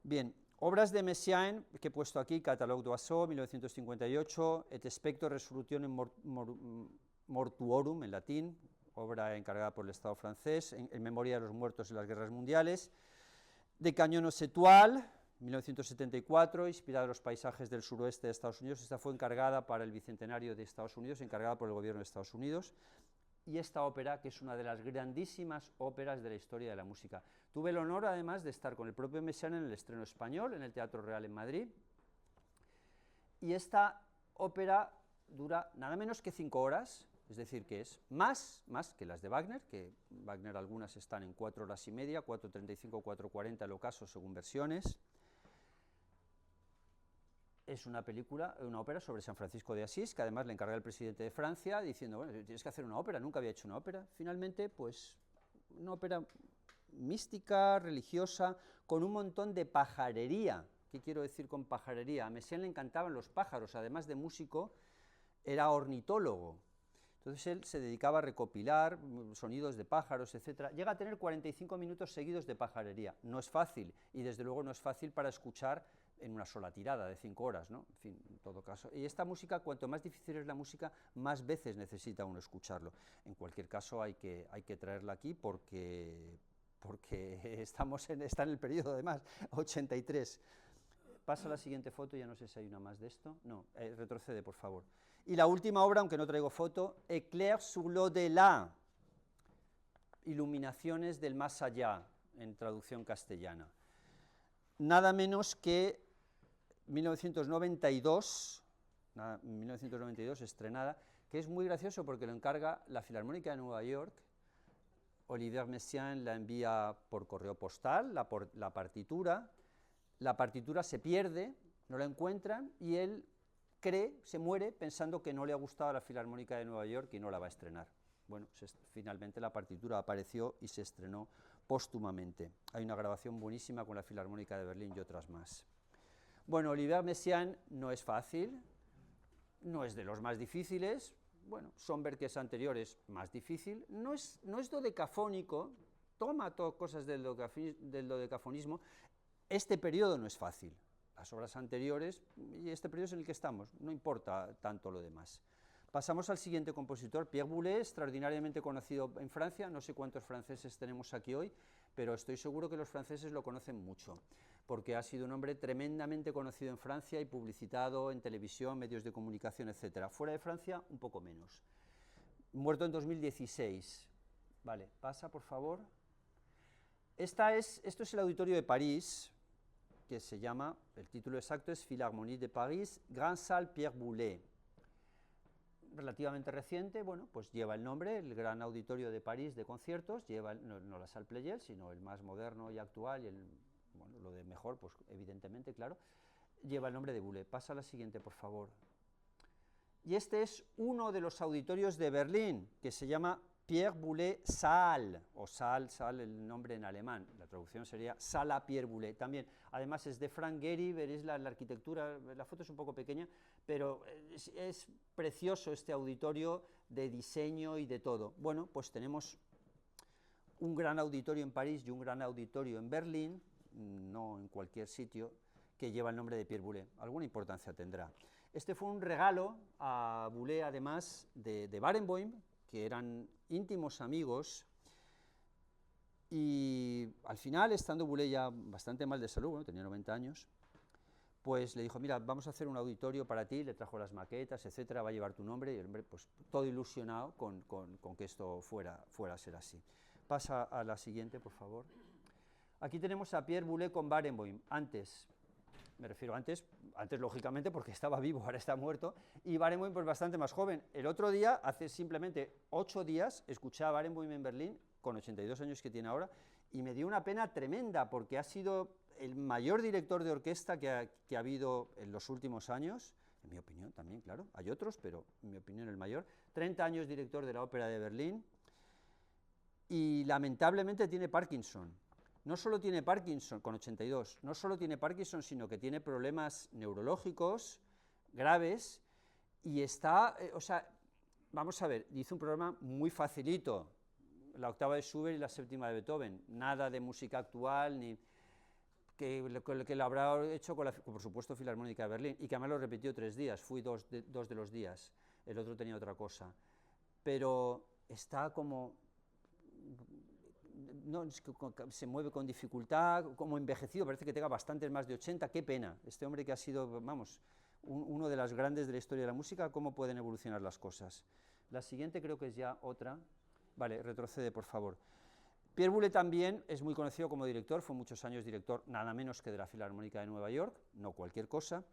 Bien, obras de Messiaen que he puesto aquí: Catalogue d'Oiseaux, 1958, Et Spector Resolutionem Mortuorum, en latín, obra encargada por el Estado francés, en memoria de los muertos en las guerras mundiales. De Cañones Étoiles, 1974, inspirada en los paisajes del suroeste de Estados Unidos. Esta fue encargada para el bicentenario de Estados Unidos, encargada por el gobierno de Estados Unidos. Y esta ópera, que es una de las grandísimas óperas de la historia de la música. Tuve el honor, además, de estar con el propio Messiaen en el estreno español, en el Teatro Real en Madrid, y esta ópera dura nada menos que 5 horas, es decir, que es más que las de Wagner, que Wagner algunas están en 4 horas y media, 4:35, 4:40 el ocaso, según versiones. Es una ópera sobre San Francisco de Asís, que además le encarga el presidente de Francia, diciendo, bueno, tienes que hacer una ópera, nunca había hecho una ópera. Finalmente, pues, una ópera mística, religiosa, con un montón de pajarería. ¿Qué quiero decir con pajarería? A Messiaen le encantaban los pájaros, además de músico, era ornitólogo. Entonces él se dedicaba a recopilar sonidos de pájaros, etc. Llega a tener 45 minutos seguidos de pajarería. No es fácil, y desde luego no es fácil para escuchar en una sola tirada de 5 horas, ¿no? En fin, en todo caso. Y esta música, cuanto más difícil es la música, más veces necesita uno escucharlo. En cualquier caso, hay que traerla aquí porque está en el periodo, además, 83. Pasa a la siguiente foto, ya no sé si hay una más de esto. No, retrocede, por favor. Y la última obra, aunque no traigo foto, Éclairs sur l'au-delà, Iluminaciones del más allá, en traducción castellana. Nada menos que 1992 estrenada, que es muy gracioso porque lo encarga la Filarmónica de Nueva York. Olivier Messiaen la envía por correo postal, la partitura se pierde, no la encuentran, y él se muere pensando que no le ha gustado a la Filarmónica de Nueva York y no la va a estrenar. Bueno, finalmente la partitura apareció y se estrenó póstumamente. Hay una grabación buenísima con la Filarmónica de Berlín y otras más. Bueno, Olivier Messiaen no es fácil, no es de los más difíciles, bueno, Schoenberg, que es anterior, es más difícil, no es dodecafónico, toma cosas del dodecafonismo, este periodo no es fácil, las obras anteriores, y este periodo es en el que estamos, no importa tanto lo demás. Pasamos al siguiente compositor, Pierre Boulez, extraordinariamente conocido en Francia, no sé cuántos franceses tenemos aquí hoy, pero estoy seguro que los franceses lo conocen mucho, porque ha sido un hombre tremendamente conocido en Francia y publicitado en televisión, medios de comunicación, etc. Fuera de Francia, un poco menos. Muerto en 2016. Vale, pasa, por favor. Esto es el auditorio de París, que se llama, el título exacto es Philharmonie de Paris, Grande Salle Pierre Boulez. Relativamente reciente, bueno, pues lleva el nombre, el Gran Auditorio de París de conciertos, lleva no la Salle Pleyel, sino el más moderno y actual, y bueno, lo de mejor, pues evidentemente, claro, lleva el nombre de Boulez. Pasa a la siguiente, por favor. Y este es uno de los auditorios de Berlín, que se llama Pierre Boulez Saal, o Saal, el nombre en alemán, la traducción sería Sala Pierre Boulez, también, además es de Frank Gehry, veréis la arquitectura, la foto es un poco pequeña, pero es precioso este auditorio de diseño y de todo. Bueno, pues tenemos un gran auditorio en París y un gran auditorio en Berlín, no en cualquier sitio, que lleva el nombre de Pierre Boulez, alguna importancia tendrá. Este fue un regalo a Boulez, además, de Barenboim, que eran íntimos amigos, y al final, estando Boulez ya bastante mal de salud, bueno, tenía 90 años, pues le dijo, mira, vamos a hacer un auditorio para ti, le trajo las maquetas, etcétera, va a llevar tu nombre, y el hombre, pues todo ilusionado con que esto fuera a ser así. Pasa a la siguiente, por favor. Aquí tenemos a Pierre Boulez con Barenboim, antes, me refiero antes lógicamente porque estaba vivo, ahora está muerto, y Barenboim pues bastante más joven. El otro día, hace simplemente 8 días, escuché a Barenboim en Berlín, con 82 años que tiene ahora, y me dio una pena tremenda, porque ha sido el mayor director de orquesta que ha habido en los últimos años, en mi opinión también, claro, hay otros, pero en mi opinión el mayor, 30 años director de la Ópera de Berlín, y lamentablemente tiene Parkinson. No solo tiene Parkinson, con 82, no solo tiene Parkinson, sino que tiene problemas neurológicos graves y está, o sea, vamos a ver, hizo un programa muy facilito, la octava de Schubert y la séptima de Beethoven, nada de música actual, ni que lo habrá hecho con por supuesto, Filarmónica de Berlín, y que además lo repitió 3 días, fui dos de los días, el otro tenía otra cosa, pero está como... No, es que se mueve con dificultad, como envejecido, parece que tenga bastantes más de 80, qué pena, este hombre que ha sido, vamos, uno de los grandes de la historia de la música, cómo pueden evolucionar las cosas. La siguiente creo que es ya otra, vale, retrocede por favor. Pierre Boulez también es muy conocido como director, fue muchos años director, nada menos que de la Filarmónica de Nueva York, no cualquier cosa,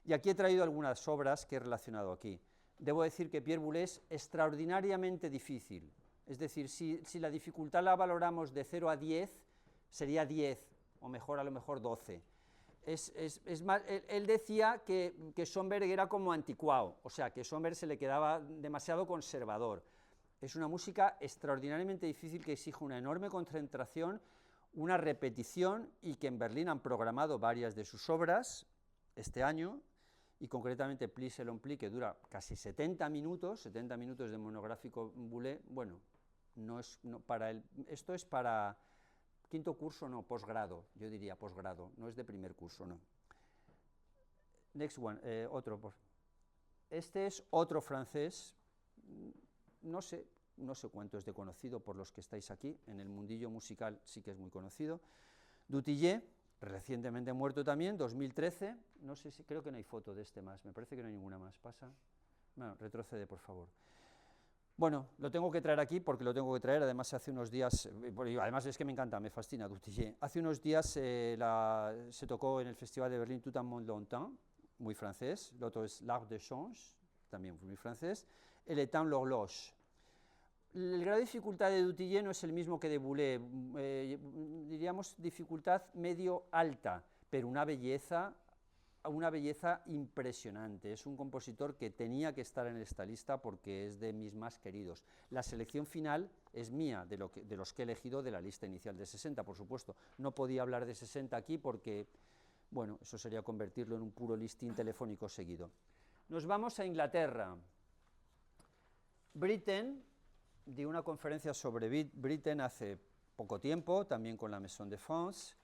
y aquí he traído algunas obras que he relacionado aquí. Debo decir que Pierre Boulez es extraordinariamente difícil. Es decir, si la dificultad la valoramos de 0 a 10, sería 10, o mejor, a lo mejor 12. Es más, él decía que Schoenberg era como anticuado, o sea, que Schoenberg se le quedaba demasiado conservador. Es una música extraordinariamente difícil que exige una enorme concentración, una repetición, y que en Berlín han programado varias de sus obras este año, y concretamente Plis et l'Ompli, que dura casi 70 minutos de monográfico Boulez. Bueno, esto es para quinto curso, no, posgrado, yo diría posgrado, no es de primer curso, no. Next one, otro. Este es otro francés, no sé cuánto es de conocido por los que estáis aquí, en el mundillo musical sí que es muy conocido. Dutillé, recientemente muerto también, 2013, no sé si, creo que no hay foto de este más, me parece que no hay ninguna más, pasa. Bueno, retrocede, por favor. Bueno, lo tengo que traer aquí porque lo tengo que traer, además hace unos días, además es que me encanta, me fascina Dutillé. Hace unos días se tocó en el Festival de Berlín Tout un monde longtemps, muy francés, el otro es L'Arc de Change, también muy francés, El étang l'horloge. El grado de dificultad de Dutillé no es el mismo que de Boulez, diríamos dificultad medio-alta, pero una belleza impresionante. Es un compositor que tenía que estar en esta lista porque es de mis más queridos. La selección final es mía, de los que he elegido de la lista inicial de 60, por supuesto. No podía hablar de 60 aquí porque, bueno, eso sería convertirlo en un puro listín telefónico seguido. Nos vamos a Inglaterra. Britten, di una conferencia sobre Britten hace poco tiempo, también con la Maison de France.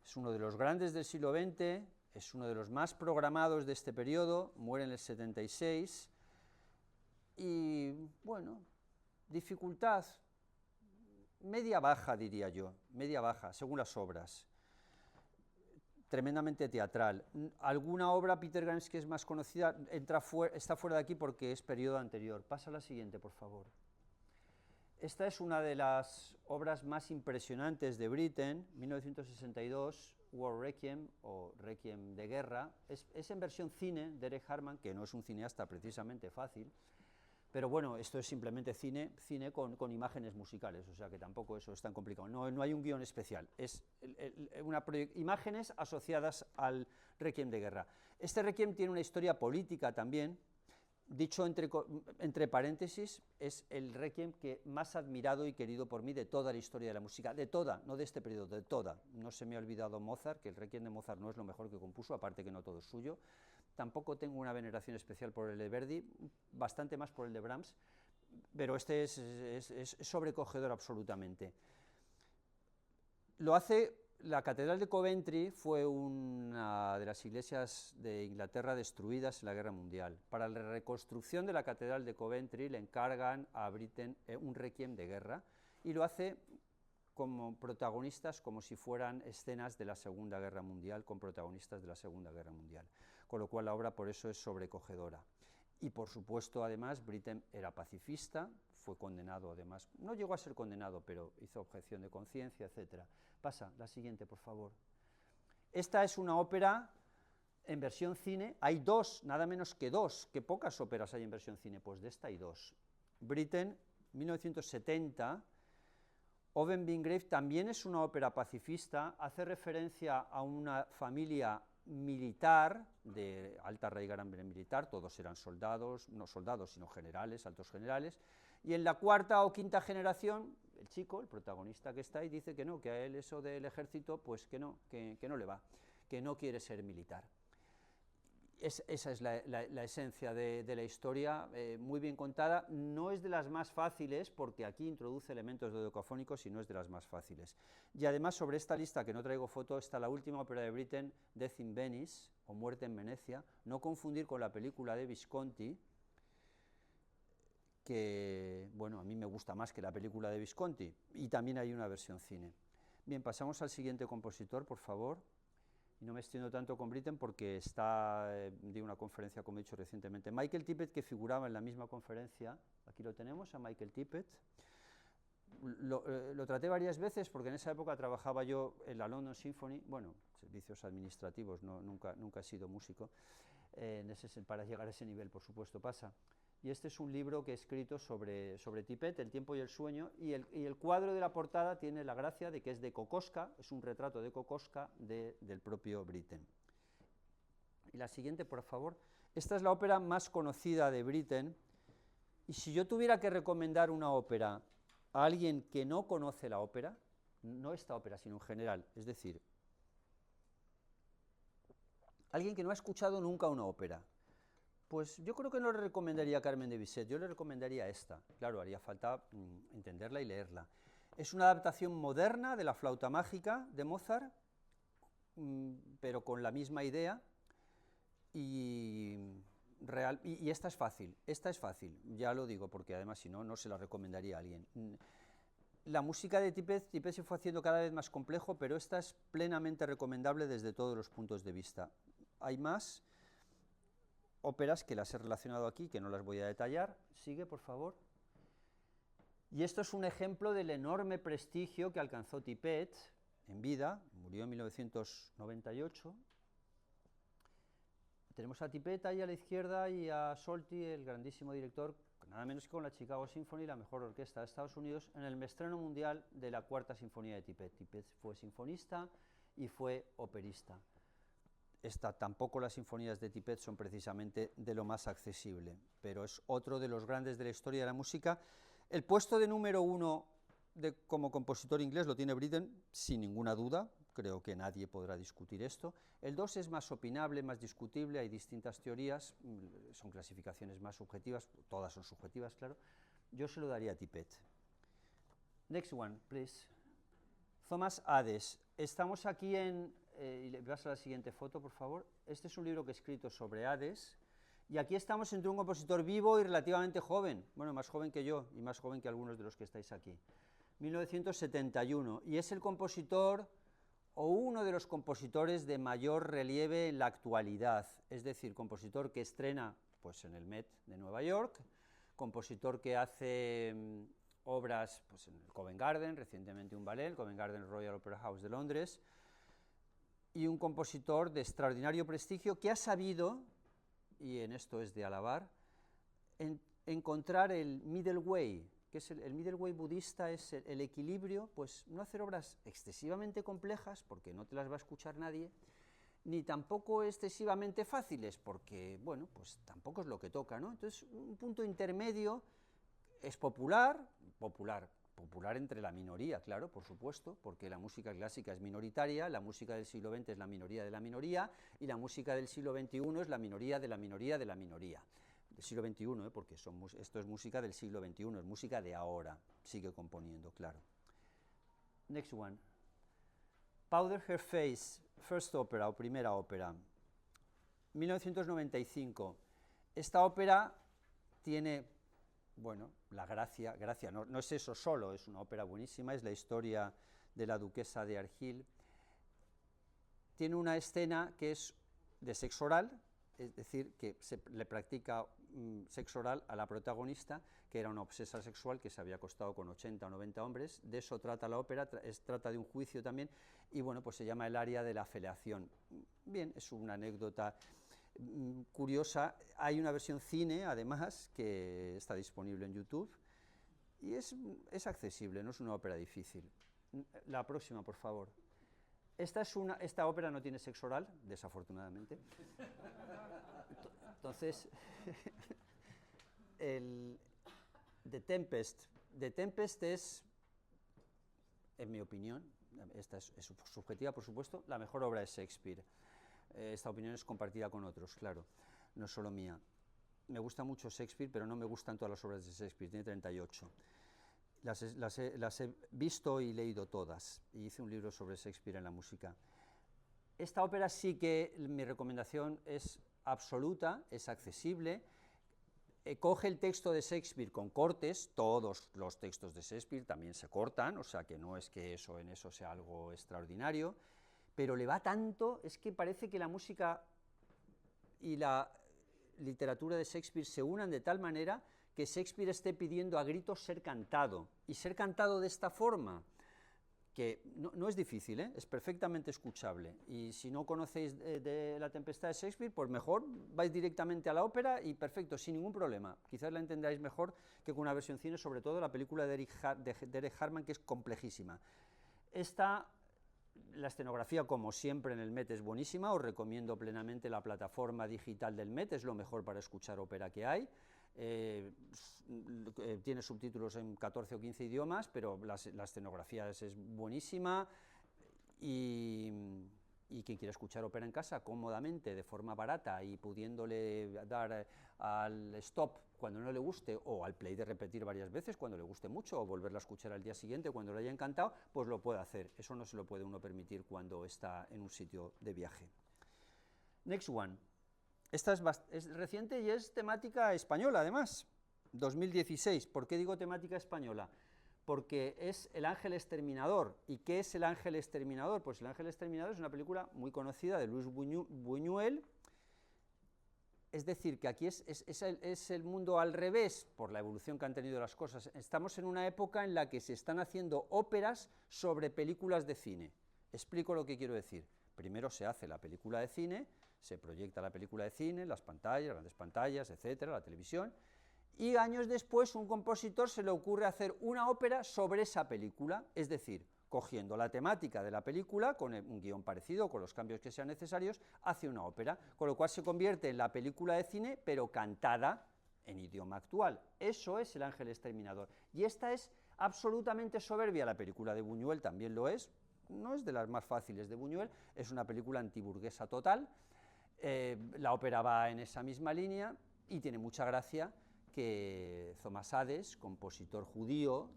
Es uno de los grandes del siglo XX, es uno de los más programados de este periodo, muere en el 76, y bueno, dificultad media-baja, diría yo, media-baja, según las obras. Tremendamente teatral. Alguna obra, Peter Grimes, que es más conocida, está fuera de aquí porque es periodo anterior. Pasa a la siguiente, por favor. Esta es una de las obras más impresionantes de Britten, 1962, War Requiem, o Requiem de Guerra. Es en versión cine, Derek Harman, que no es un cineasta precisamente fácil, pero bueno, esto es simplemente cine con imágenes musicales, o sea que tampoco eso es tan complicado. No hay un guión especial, es imágenes asociadas al Requiem de Guerra. Este Requiem tiene una historia política también. Dicho entre paréntesis, es el Requiem que más admirado y querido por mí de toda la historia de la música, de toda, no de este periodo, de toda. No se me ha olvidado Mozart, que el Requiem de Mozart no es lo mejor que compuso, aparte que no todo es suyo. Tampoco tengo una veneración especial por el de Verdi, bastante más por el de Brahms, pero este es sobrecogedor absolutamente. Lo hace. La Catedral de Coventry fue una de las iglesias de Inglaterra destruidas en la Guerra Mundial. Para la reconstrucción de la Catedral de Coventry le encargan a Britten un requiem de guerra y lo hace como protagonistas, como si fueran escenas de la Segunda Guerra Mundial, con protagonistas de la Segunda Guerra Mundial. Con lo cual la obra por eso es sobrecogedora. Y por supuesto, además, Britten era pacifista, fue condenado además, no llegó a ser condenado, pero hizo objeción de conciencia, etc. Pasa, la siguiente, por favor. Esta es una ópera en versión cine, hay dos, nada menos que dos, que pocas óperas hay en versión cine, pues de esta hay dos. Britten, 1970, Oven-Bingrave también es una ópera pacifista, hace referencia a una familia militar, de alta raigambre militar, todos eran soldados, no soldados, sino generales, altos generales, y en la cuarta o quinta generación, el chico, el protagonista que está ahí, dice que no, que a él eso del ejército, pues que no le va, que no quiere ser militar. Esa es la esencia de la historia, muy bien contada. No es de las más fáciles, porque aquí introduce elementos dodecafónicos y no es de las más fáciles. Y además, sobre esta lista, que no traigo foto, está la última ópera de Britten, Death in Venice, o Muerte en Venecia, no confundir con la película de Visconti, que, bueno, a mí me gusta más que la película de Visconti, y también hay una versión cine. Bien, pasamos al siguiente compositor, por favor. Y no me extiendo tanto con Britten porque está de una conferencia, como he dicho recientemente. Michael Tippett, que figuraba en la misma conferencia, aquí lo tenemos, a Michael Tippett. Lo traté varias veces porque en esa época trabajaba yo en la London Symphony, bueno, servicios administrativos, nunca he sido músico, para llegar a ese nivel, por supuesto, pasa. Y este es un libro que he escrito sobre Tippett, El tiempo y el sueño, y el cuadro de la portada tiene la gracia de que es de Kokoschka, es un retrato de Kokoschka del propio Britten. Y la siguiente, por favor. Esta es la ópera más conocida de Britten, y si yo tuviera que recomendar una ópera a alguien que no conoce la ópera, no esta ópera, sino en general, es decir, alguien que no ha escuchado nunca una ópera, pues yo creo que no le recomendaría Carmen de Bizet, yo le recomendaría esta. Claro, haría falta entenderla y leerla. Es una adaptación moderna de la flauta mágica de Mozart, pero con la misma idea, y esta es fácil, ya lo digo, porque además si no, no se la recomendaría a alguien. La música de Tippett se fue haciendo cada vez más complejo, pero esta es plenamente recomendable desde todos los puntos de vista. Hay más óperas que las he relacionado aquí, que no las voy a detallar. Sigue, por favor. Y esto es un ejemplo del enorme prestigio que alcanzó Tippett en vida, murió en 1998. Tenemos a Tippett ahí a la izquierda y a Solti, el grandísimo director, nada menos que con la Chicago Symphony, la mejor orquesta de Estados Unidos, en el estreno mundial de la cuarta sinfonía de Tippett. Tippett fue sinfonista y fue operista. Tampoco las sinfonías de Tippett son precisamente de lo más accesible, pero es otro de los grandes de la historia de la música. El puesto de número 1 como compositor inglés lo tiene Britten, sin ninguna duda, creo que nadie podrá discutir esto. El 2 es más opinable, más discutible, hay distintas teorías, son clasificaciones más subjetivas, todas son subjetivas, claro, Yo se lo daría a Tippett. Next one, please. Thomas Hades. Estamos aquí en... vas a la siguiente foto, por favor. Este es un libro que he escrito sobre Hades. Y aquí estamos entre un compositor vivo y relativamente joven. Bueno, más joven que yo y más joven que algunos de los que estáis aquí. 1971. Y es el compositor o uno de los compositores de mayor relieve en la actualidad. Es decir, compositor que estrena pues, en el Met de Nueva York, compositor que hace obras pues, en el Covent Garden, recientemente un ballet, el Covent Garden Royal Opera House de Londres, y un compositor de extraordinario prestigio que ha sabido, y en esto es de alabar, encontrar el middle way, que es el middle way budista, es el equilibrio, pues no hacer obras excesivamente complejas, porque no te las va a escuchar nadie, ni tampoco excesivamente fáciles, porque, bueno, pues tampoco es lo que toca, ¿no? Entonces, un punto intermedio es popular entre la minoría, claro, por supuesto, porque la música clásica es minoritaria, la música del siglo XX es la minoría de la minoría, y la música del siglo XXI es la minoría de la minoría de la minoría. Del siglo XXI, porque esto es música del siglo XXI, es música de ahora, sigue componiendo, claro. Next one. Powder Her Face, first opera, o primera ópera, 1995. Esta ópera tiene, bueno, la gracia no es eso solo, es una ópera buenísima, es la historia de la duquesa de Argyll. Tiene una escena que es de sexo oral, es decir, que se le practica sexo oral a la protagonista, que era una obsesa sexual que se había acostado con 80 o 90 hombres. De eso trata la ópera, trata de un juicio también, y bueno, pues se llama el aria de la felación. Bien, es una anécdota curiosa. Hay una versión cine, además, que está disponible en YouTube, y es accesible, no es una ópera difícil. La próxima, por favor. Esta ópera no tiene sexo oral, desafortunadamente. Entonces, The Tempest es, en mi opinión, esta es subjetiva, por supuesto, la mejor obra de Shakespeare. Esta opinión es compartida con otros, claro, no es solo mía. Me gusta mucho Shakespeare, pero no me gustan todas las obras de Shakespeare, tiene 38. Las he visto y leído todas, y hice un libro sobre Shakespeare en la música. Esta ópera sí que mi recomendación es absoluta, es accesible, coge el texto de Shakespeare con cortes, todos los textos de Shakespeare también se cortan, o sea que no es que en eso sea algo extraordinario, pero le va tanto, es que parece que la música y la literatura de Shakespeare se unan de tal manera que Shakespeare esté pidiendo a gritos ser cantado, y ser cantado de esta forma, que no es difícil, es perfectamente escuchable, y si no conocéis de La Tempestad de Shakespeare, pues mejor vais directamente a la ópera y perfecto, sin ningún problema, quizás la entendáis mejor que con una versión cine, sobre todo la película de Eric Hartman, que es complejísima. La escenografía, como siempre en el Met, es buenísima, os recomiendo plenamente la plataforma digital del Met, es lo mejor para escuchar ópera que hay. Tiene subtítulos en 14 o 15 idiomas, pero la escenografía es buenísima, y quien quiera escuchar ópera en casa cómodamente, de forma barata, y pudiéndole dar al stop cuando no le guste, o al play de repetir varias veces cuando le guste mucho, o volverla a escuchar al día siguiente cuando le haya encantado, pues lo puede hacer. Eso no se lo puede uno permitir cuando está en un sitio de viaje. Next one. Esta es reciente y es temática española, además, 2016. ¿Por qué digo temática española? Porque es El Ángel Exterminador. ¿Y qué es El Ángel Exterminador? Pues El Ángel Exterminador es una película muy conocida de Luis Buñuel. Es decir, que aquí es el mundo al revés, por la evolución que han tenido las cosas. Estamos en una época en la que se están haciendo óperas sobre películas de cine. Explico lo que quiero decir. Primero se hace la película de cine, se proyecta la película de cine, las pantallas, grandes pantallas, etcétera, la televisión, y años después un compositor se le ocurre hacer una ópera sobre esa película, es decir, cogiendo la temática de la película, con un guión parecido, con los cambios que sean necesarios, hace una ópera, con lo cual se convierte en la película de cine, pero cantada en idioma actual. Eso es El Ángel Exterminador. Y esta es absolutamente soberbia. La película de Buñuel también lo es, no es de las más fáciles de Buñuel, es una película antiburguesa total. La ópera va en esa misma línea y tiene mucha gracia que Thomas Hades, compositor judío,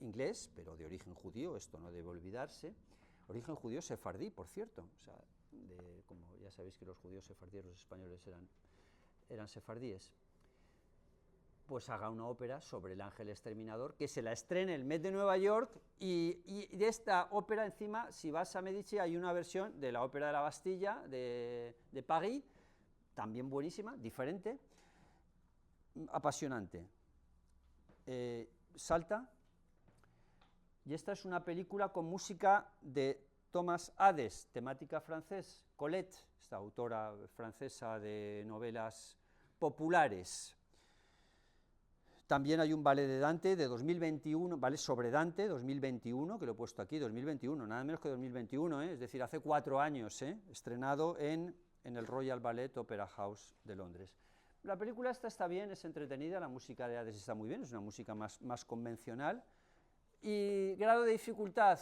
inglés, pero de origen judío, esto no debe olvidarse, origen judío sefardí, por cierto, o sea, como ya sabéis que los judíos sefardíes, los españoles eran sefardíes, pues haga una ópera sobre el ángel exterminador, que se la estrene el Met de Nueva York, y de esta ópera encima, si vas a Medici, hay una versión de la ópera de la Bastilla, de París, también buenísima, diferente, apasionante. Salta, y esta es una película con música de Thomas Hades, temática francés, Colette, esta autora francesa de novelas populares. También hay un ballet de Dante de 2021, ballet sobre Dante 2021, que lo he puesto aquí, 2021, nada menos que 2021, es decir, hace 4 años, estrenado en el Royal Ballet Opera House de Londres. La película esta está bien, es entretenida, la música de Hades está muy bien, es una música más convencional. Y grado de dificultad,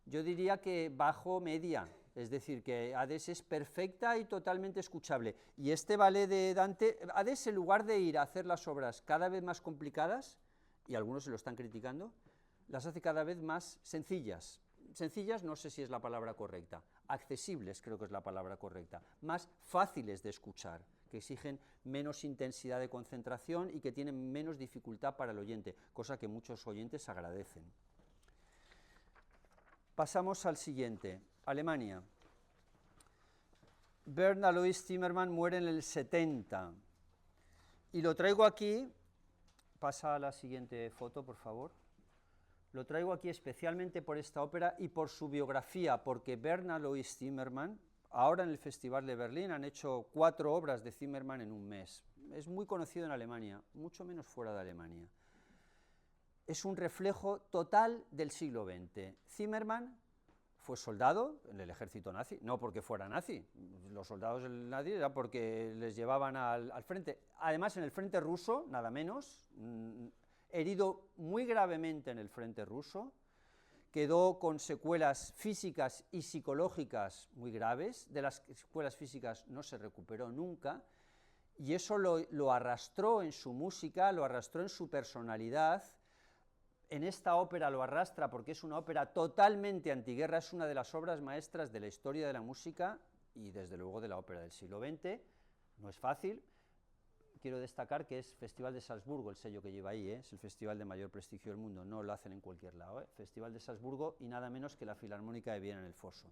yo diría que bajo media, es decir, que Hades es perfecta y totalmente escuchable. Y este ballet de Dante, Hades, en lugar de ir a hacer las obras cada vez más complicadas, y algunos se lo están criticando, las hace cada vez más sencillas. Sencillas no sé si es la palabra correcta, accesibles creo que es la palabra correcta, más fáciles de escuchar, que exigen menos intensidad de concentración y que tienen menos dificultad para el oyente, cosa que muchos oyentes agradecen. Pasamos al siguiente, Alemania. Bernd Alois Zimmermann muere en el 70, y lo traigo aquí, pasa a la siguiente foto, por favor. Lo traigo aquí especialmente por esta ópera y por su biografía, porque Bernd Alois Zimmermann, ahora en el Festival de Berlín han hecho 4 obras de Zimmermann en un mes. Es muy conocido en Alemania, mucho menos fuera de Alemania. Es un reflejo total del siglo XX. Zimmermann fue soldado en el ejército nazi, no porque fuera nazi, los soldados del nazi era porque les llevaban al frente. Además, en el frente ruso, nada menos, herido muy gravemente en el frente ruso, quedó con secuelas físicas y psicológicas muy graves, de las secuelas físicas no se recuperó nunca, y eso lo arrastró en su música, lo arrastró en su personalidad. En esta ópera lo arrastra porque es una ópera totalmente antiguerra, es una de las obras maestras de la historia de la música y desde luego de la ópera del siglo XX, no es fácil. Quiero destacar que es Festival de Salzburgo el sello que lleva ahí, es el festival de mayor prestigio del mundo, no lo hacen en cualquier lado, Festival de Salzburgo y nada menos que la Filarmónica de Viena en el Foso.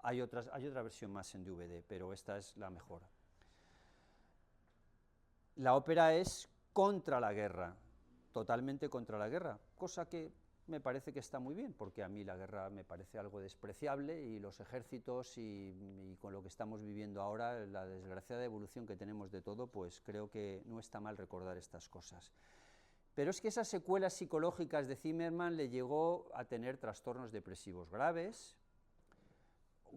Hay otra versión más en DVD, pero esta es la mejor. La ópera es contra la guerra, totalmente contra la guerra, cosa que me parece que está muy bien, porque a mí la guerra me parece algo despreciable y los ejércitos y con lo que estamos viviendo ahora, la desgraciada evolución que tenemos de todo, pues creo que no está mal recordar estas cosas. Pero es que esas secuelas psicológicas de Zimmermann le llegó a tener trastornos depresivos graves,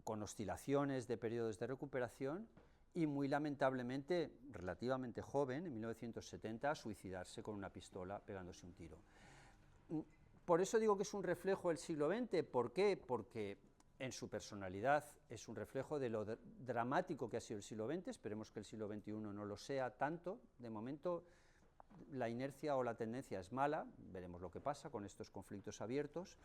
con oscilaciones de periodos de recuperación, y muy lamentablemente, relativamente joven, en 1970, a suicidarse con una pistola pegándose un tiro. Por eso digo que es un reflejo del siglo XX. ¿Por qué? Porque en su personalidad es un reflejo de lo dramático que ha sido el siglo XX, esperemos que el siglo XXI no lo sea tanto, de momento la inercia o la tendencia es mala, veremos lo que pasa con estos conflictos abiertos,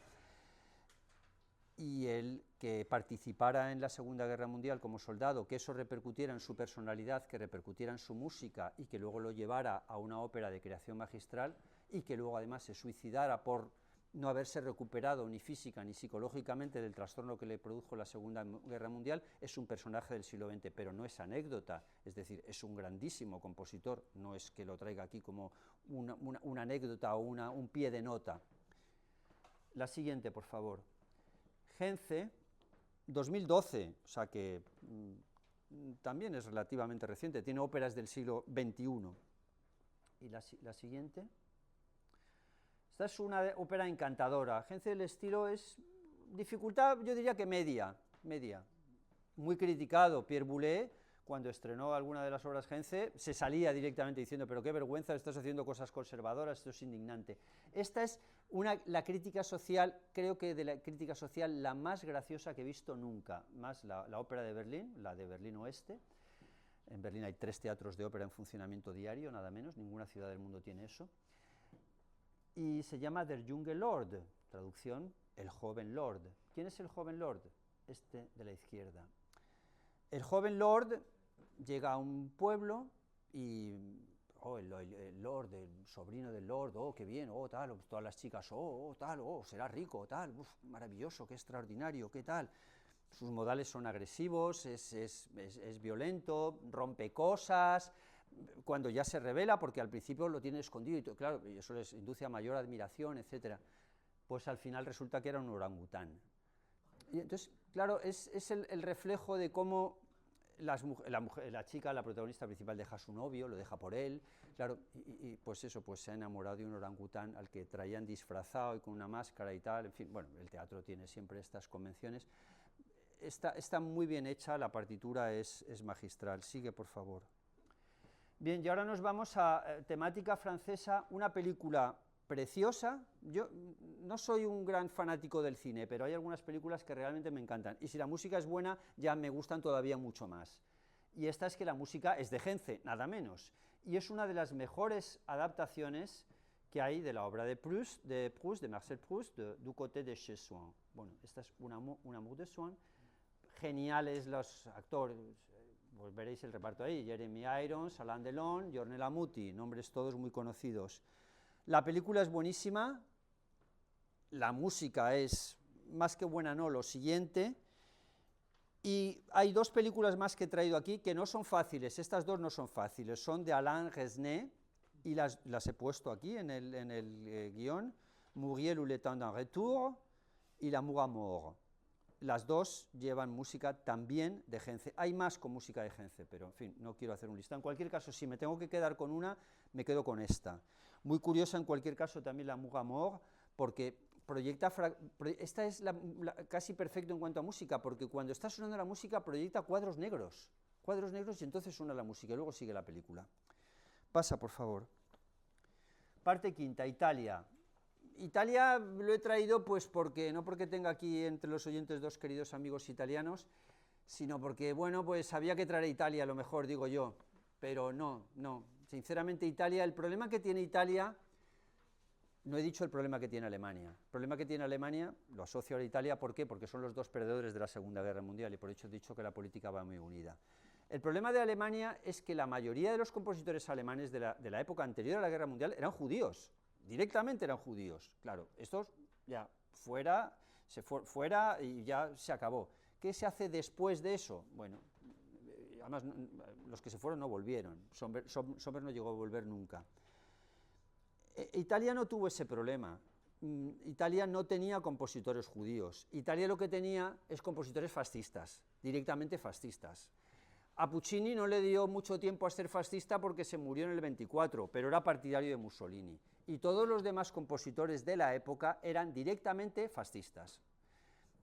y el que participara en la Segunda Guerra Mundial como soldado, que eso repercutiera en su personalidad, que repercutiera en su música y que luego lo llevara a una ópera de creación magistral y que luego además se suicidara por no haberse recuperado ni física ni psicológicamente del trastorno que le produjo la Segunda Guerra Mundial, es un personaje del siglo XX, pero no es anécdota, es decir, es un grandísimo compositor, no es que lo traiga aquí como una anécdota o un pie de nota. La siguiente, por favor. Genze, 2012, o sea que también es relativamente reciente, tiene óperas del siglo XXI. Y la siguiente. Esta es una ópera encantadora. Genze, el estilo es dificultad, yo diría que media. Muy criticado. Pierre Boulez, cuando estrenó alguna de las obras Genze, se salía directamente diciendo, pero qué vergüenza, estás haciendo cosas conservadoras, esto es indignante. Esta es la crítica social, creo que de la crítica social la más graciosa que he visto nunca, más la ópera de Berlín, la de Berlín Oeste. En Berlín hay 3 teatros de ópera en funcionamiento diario, nada menos, ninguna ciudad del mundo tiene eso. Y se llama Der junge Lord, traducción, el joven Lord. ¿Quién es el joven Lord? Este de la izquierda. El joven Lord llega a un pueblo y el Lord, el sobrino del Lord, qué bien, tal, todas las chicas, tal, será rico, tal, maravilloso, qué extraordinario, qué tal. Sus modales son agresivos, es violento, rompe cosas, cuando ya se revela, porque al principio lo tiene escondido, y claro, y eso les induce a mayor admiración, etc. Pues al final resulta que era un orangután. Y entonces, claro, es el reflejo de cómo la chica, la protagonista principal, deja a su novio, lo deja por él, claro, y pues eso, pues se ha enamorado de un orangután al que traían disfrazado y con una máscara y tal, en fin, bueno, el teatro tiene siempre estas convenciones. Está muy bien hecha, la partitura es magistral. Sigue, por favor. Bien, y ahora nos vamos a temática francesa, una película preciosa. Yo no soy un gran fanático del cine, pero hay algunas películas que realmente me encantan. Y si la música es buena, ya me gustan todavía mucho más. Y esta es que la música es de Genze, nada menos. Y es una de las mejores adaptaciones que hay de la obra de Proust, de Marcel Proust, de Du côté de chez Swann. Bueno, esta es un amour de Swann. Geniales los actores, pues veréis el reparto ahí, Jeremy Irons, Alain Delon, Ornella Muti, nombres todos muy conocidos. La película es buenísima, la música es más que buena, no, lo siguiente, y hay 2 películas más que he traído aquí que no son fáciles, estas 2 no son fáciles, son de Alain Resnais, y las he puesto aquí en el guión, Muriel ou le temps d'un retour, y L'amour à mort. Las 2 llevan música también de Genze. Hay más con música de Genze, pero en fin, no quiero hacer un listado. En cualquier caso, si me tengo que quedar con una, me quedo con esta. Muy curiosa en cualquier caso también L'amour à mort, porque esta es casi perfecto en cuanto a música, porque cuando está sonando la música proyecta cuadros negros y entonces suena la música y luego sigue la película. Pasa, por favor. Parte quinta, Italia. Italia lo he traído pues porque, no porque tenga aquí entre los oyentes 2 queridos amigos italianos, sino porque, bueno, pues había que traer a Italia, a lo mejor, digo yo, pero no, sinceramente Italia, el problema que tiene Italia, no he dicho el problema que tiene Alemania, el problema que tiene Alemania lo asocio a Italia, ¿por qué? Porque son los 2 perdedores de la Segunda Guerra Mundial y por eso he dicho que la política va muy unida. El problema de Alemania es que la mayoría de los compositores alemanes de la época anterior a la Guerra Mundial eran judíos, directamente eran judíos, claro, estos ya fuera y ya se acabó. ¿Qué se hace después de eso? Bueno, además los que se fueron no volvieron, Sommer no llegó a volver nunca. Italia no tuvo ese problema, Italia no tenía compositores judíos, Italia lo que tenía es compositores fascistas, directamente fascistas. A Puccini no le dio mucho tiempo a ser fascista porque se murió en el 24, pero era partidario de Mussolini. Y todos los demás compositores de la época eran directamente fascistas.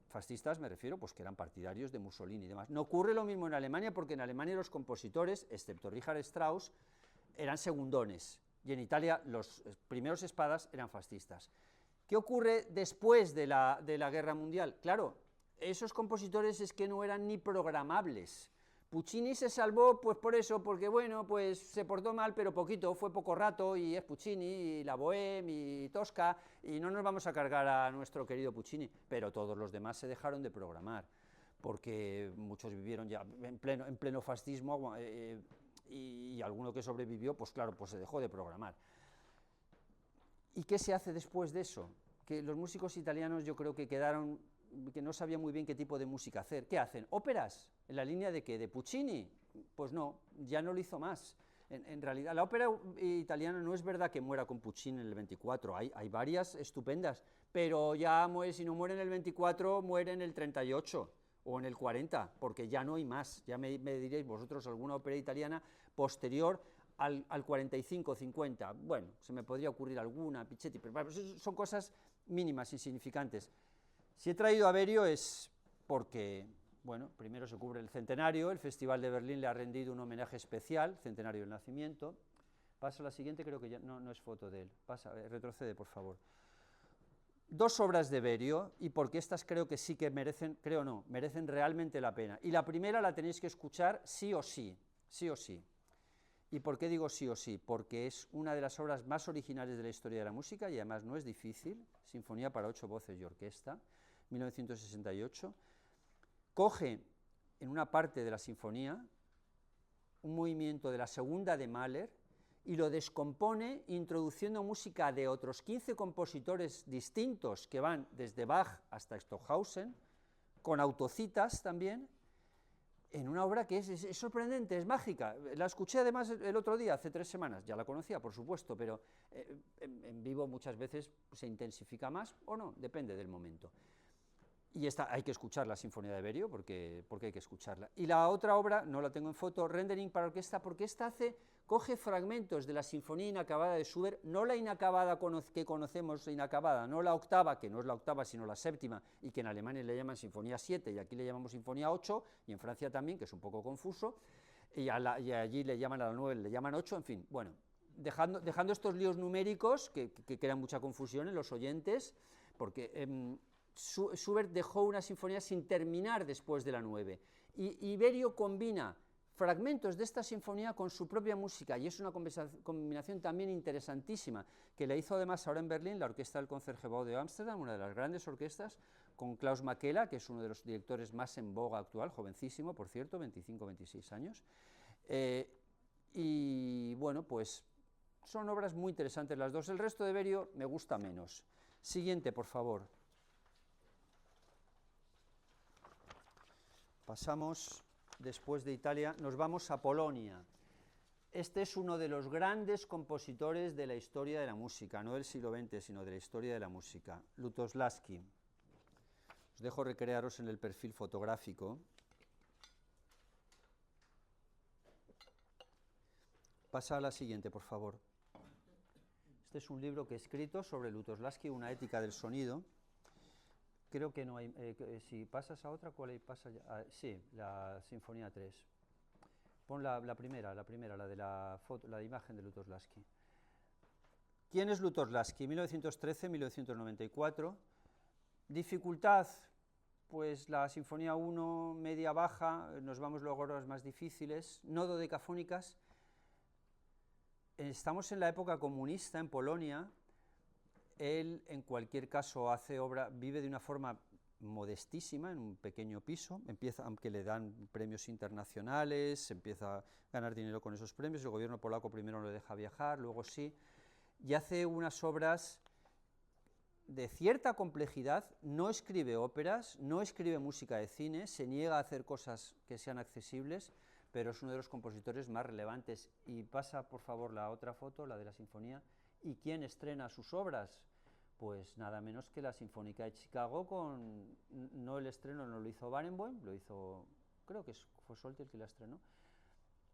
Fascistas me refiero, pues que eran partidarios de Mussolini y demás. No ocurre lo mismo en Alemania, porque en Alemania los compositores, excepto Richard Strauss, eran segundones. Y en Italia los primeros espadas eran fascistas. ¿Qué ocurre después de la Guerra Mundial? Claro, esos compositores es que no eran ni programables. Puccini se salvó pues por eso, porque bueno, pues se portó mal, pero poquito, fue poco rato, y es Puccini, y la Bohème, y Tosca, y no nos vamos a cargar a nuestro querido Puccini, pero todos los demás se dejaron de programar, porque muchos vivieron ya en pleno fascismo, y alguno que sobrevivió, pues claro, pues se dejó de programar. ¿Y qué se hace después de eso? Que los músicos italianos yo creo que quedaron, que no sabían muy bien qué tipo de música hacer. ¿Qué hacen? ¿Óperas? ¿En la línea de qué? ¿De Puccini? Pues no, ya no lo hizo más. En realidad, la ópera italiana no es verdad que muera con Puccini en el 24, hay varias estupendas, pero ya si no muere en el 24, muere en el 38 o en el 40, porque ya no hay más. Ya me diréis vosotros alguna ópera italiana posterior al 45-50, bueno, se me podría ocurrir alguna, Pichetti, pero son cosas mínimas, insignificantes. Si he traído a Berio es porque, bueno, primero se cubre el centenario, el Festival de Berlín le ha rendido un homenaje especial, centenario del nacimiento. Paso a la siguiente, creo que ya no es foto de él. Pasa, retrocede, por favor. 2 obras de Berio, y porque estas creo que sí que merecen realmente la pena. Y la primera la tenéis que escuchar sí o sí. sí o sí. ¿Y por qué digo sí o sí? Porque es una de las obras más originales de la historia de la música y además no es difícil, Sinfonía para 8 voces y orquesta, 1968, coge en una parte de la sinfonía un movimiento de la segunda de Mahler y lo descompone introduciendo música de otros 15 compositores distintos que van desde Bach hasta Stockhausen, con autocitas también, en una obra que es sorprendente, es mágica. La escuché además el otro día, hace 3 semanas, ya la conocía, por supuesto, pero en vivo muchas veces se intensifica más o no, depende del momento. Y esta hay que escuchar, la Sinfonía de Berio, porque hay que escucharla. Y la otra obra, no la tengo en foto, Rendering para orquesta, porque esta coge fragmentos de la Sinfonía inacabada de Schubert, no la inacabada que conocemos, inacabada, no la octava, que no es la octava, sino la séptima, y que en Alemania le llaman Sinfonía 7, y aquí le llamamos Sinfonía 8, y en Francia también, que es un poco confuso, y allí le llaman a la 9, le llaman 8, en fin, bueno, dejando estos líos numéricos, que crean mucha confusión en los oyentes, porque Schubert dejó una sinfonía sin terminar después de la 9, y Berio combina fragmentos de esta sinfonía con su propia música, y es una combinación también interesantísima, que la hizo además ahora en Berlín la Orquesta del Concertgebouw de Ámsterdam, una de las grandes orquestas, con Klaus Makela, que es uno de los directores más en boga actual, jovencísimo, por cierto, 25-26 años, y bueno, pues son obras muy interesantes las dos. El resto de Berio me gusta menos. Siguiente, por favor. Pasamos, después de Italia, nos vamos a Polonia. Este es uno de los grandes compositores de la historia de la música, no del siglo XX, sino de la historia de la música, Lutosławski. Os dejo recrearos en el perfil fotográfico. Pasa a la siguiente, por favor. Este es un libro que he escrito sobre Lutosławski, una ética del sonido. Creo que no hay, si pasas a otra, ¿cuál hay? Pasa ya, sí, la Sinfonía 3. Pon la primera, la de la foto, la de imagen de Lutosławski. ¿Quién es Lutosławski? 1913-1994. Dificultad, pues la Sinfonía 1, media baja, nos vamos luego a las más difíciles, no dodecafónicas. Estamos en la época comunista en Polonia. Él, en cualquier caso, vive de una forma modestísima, en un pequeño piso, aunque le dan premios internacionales, empieza a ganar dinero con esos premios, el gobierno polaco primero no le deja viajar, luego sí, y hace unas obras de cierta complejidad, no escribe óperas, no escribe música de cine, se niega a hacer cosas que sean accesibles, pero es uno de los compositores más relevantes. Y pasa, por favor, la otra foto, la de la sinfonía. ¿Y quién estrena sus obras? Pues nada menos que la Sinfónica de Chicago, no el estreno no lo hizo Barenboim, lo hizo, creo que fue Solti el que la estrenó,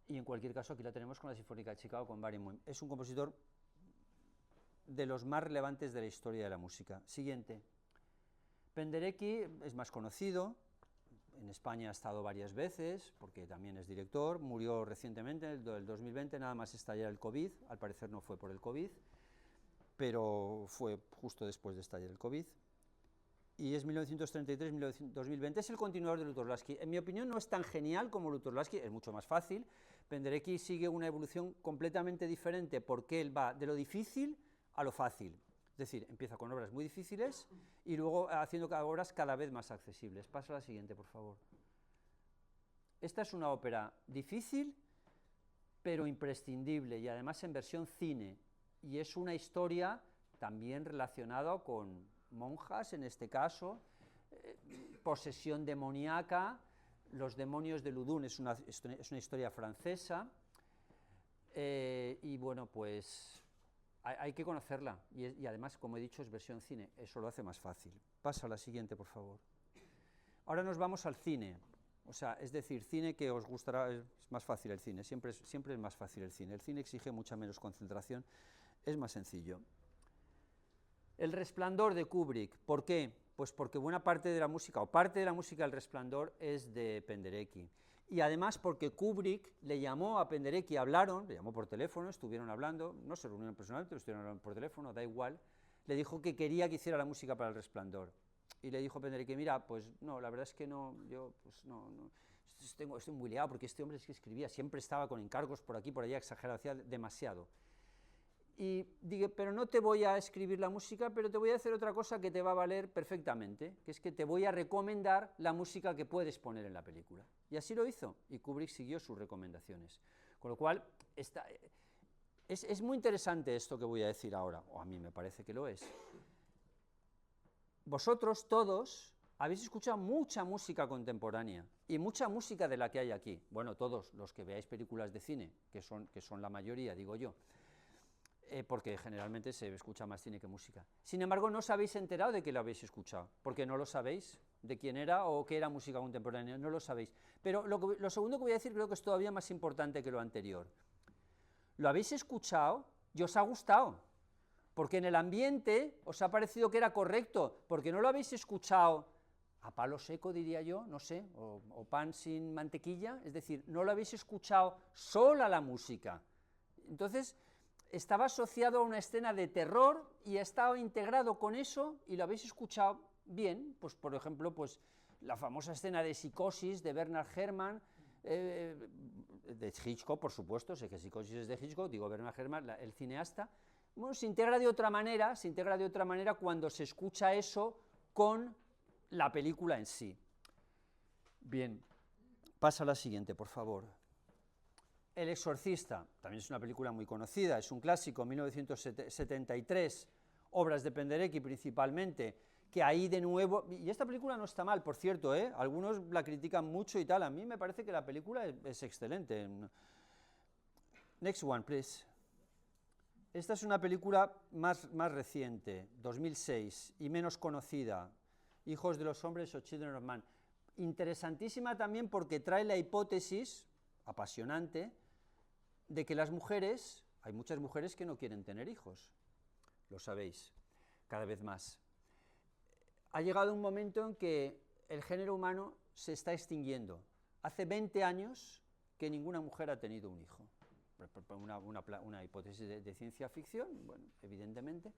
y en cualquier caso aquí la tenemos con la Sinfónica de Chicago con Barenboim. Es un compositor de los más relevantes de la historia de la música. Siguiente. Penderecki es más conocido, en España ha estado varias veces, porque también es director, murió recientemente, en el 2020, nada más estallar el COVID, al parecer no fue por el COVID, pero fue justo después de estallar el COVID, y es 1933-2020, es el continuador de Lutosławski. En mi opinión no es tan genial como Lutosławski, es mucho más fácil. Penderecki sigue una evolución completamente diferente, porque él va de lo difícil a lo fácil, es decir, empieza con obras muy difíciles y luego haciendo obras cada vez más accesibles. Pasa a la siguiente, por favor. Esta es una ópera difícil, pero imprescindible, y además en versión cine, y es una historia también relacionada con monjas, en este caso, posesión demoníaca, los demonios de Ludun, es una historia francesa, y bueno, pues hay que conocerla, y además, como he dicho, es versión cine, eso lo hace más fácil. Pasa a la siguiente, por favor. Ahora nos vamos al cine, o sea, es decir, cine que os gustará, es más fácil el cine, siempre es más fácil el cine exige mucha menos concentración, es más sencillo. El Resplandor de Kubrick, ¿por qué? Pues porque buena parte de la música, o parte de la música del Resplandor, es de Penderecki. Y además porque Kubrick le llamó a Penderecki, le llamó por teléfono, estuvieron hablando, no se reunieron personalmente, pero estuvieron hablando por teléfono, da igual, le dijo que quería que hiciera la música para El Resplandor. Y le dijo Penderecki, mira, pues no, la verdad es que no, yo pues no, estoy muy liado porque este hombre es que escribía, siempre estaba con encargos por aquí, por allá, exagerado, hacía demasiado. Y dije, pero no te voy a escribir la música, pero te voy a hacer otra cosa que te va a valer perfectamente, que es que te voy a recomendar la música que puedes poner en la película. Y así lo hizo, y Kubrick siguió sus recomendaciones. Con lo cual, es muy interesante esto que voy a decir ahora, o a mí me parece que lo es. Vosotros todos habéis escuchado mucha música contemporánea, y mucha música de la que hay aquí. Bueno, todos los que veáis películas de cine, que son la mayoría, digo yo, porque generalmente se escucha más cine que música. Sin embargo, no os habéis enterado de que lo habéis escuchado, porque no lo sabéis de quién era o qué era música contemporánea, no lo sabéis. Pero lo segundo que voy a decir creo que es todavía más importante que lo anterior. Lo habéis escuchado y os ha gustado, porque en el ambiente os ha parecido que era correcto, porque no lo habéis escuchado a palo seco, diría yo, no sé, o pan sin mantequilla, es decir, no lo habéis escuchado sola la música. Entonces, estaba asociado a una escena de terror y ha estado integrado con eso y lo habéis escuchado bien, pues por ejemplo, pues la famosa escena de Psicosis de Bernard Herrmann, de Hitchcock, por supuesto, sé que Psicosis es de Hitchcock, digo Bernard Herrmann, el cineasta. Bueno, se integra de otra manera cuando se escucha eso con la película en sí. Bien, pasa a la siguiente, por favor. El Exorcista, también es una película muy conocida, es un clásico, 1973, obras de Penderecki principalmente, que ahí de nuevo, y esta película no está mal, por cierto, algunos la critican mucho y tal, a mí me parece que la película es excelente. Next one, please. Esta es una película más reciente, 2006, y menos conocida, Hijos de los Hombres o Children of Man. Interesantísima también porque trae la hipótesis, apasionante, de que las mujeres, hay muchas mujeres que no quieren tener hijos, lo sabéis, cada vez más. Ha llegado un momento en que el género humano se está extinguiendo. Hace 20 años que ninguna mujer ha tenido un hijo. Una hipótesis de ciencia ficción, bueno, evidentemente.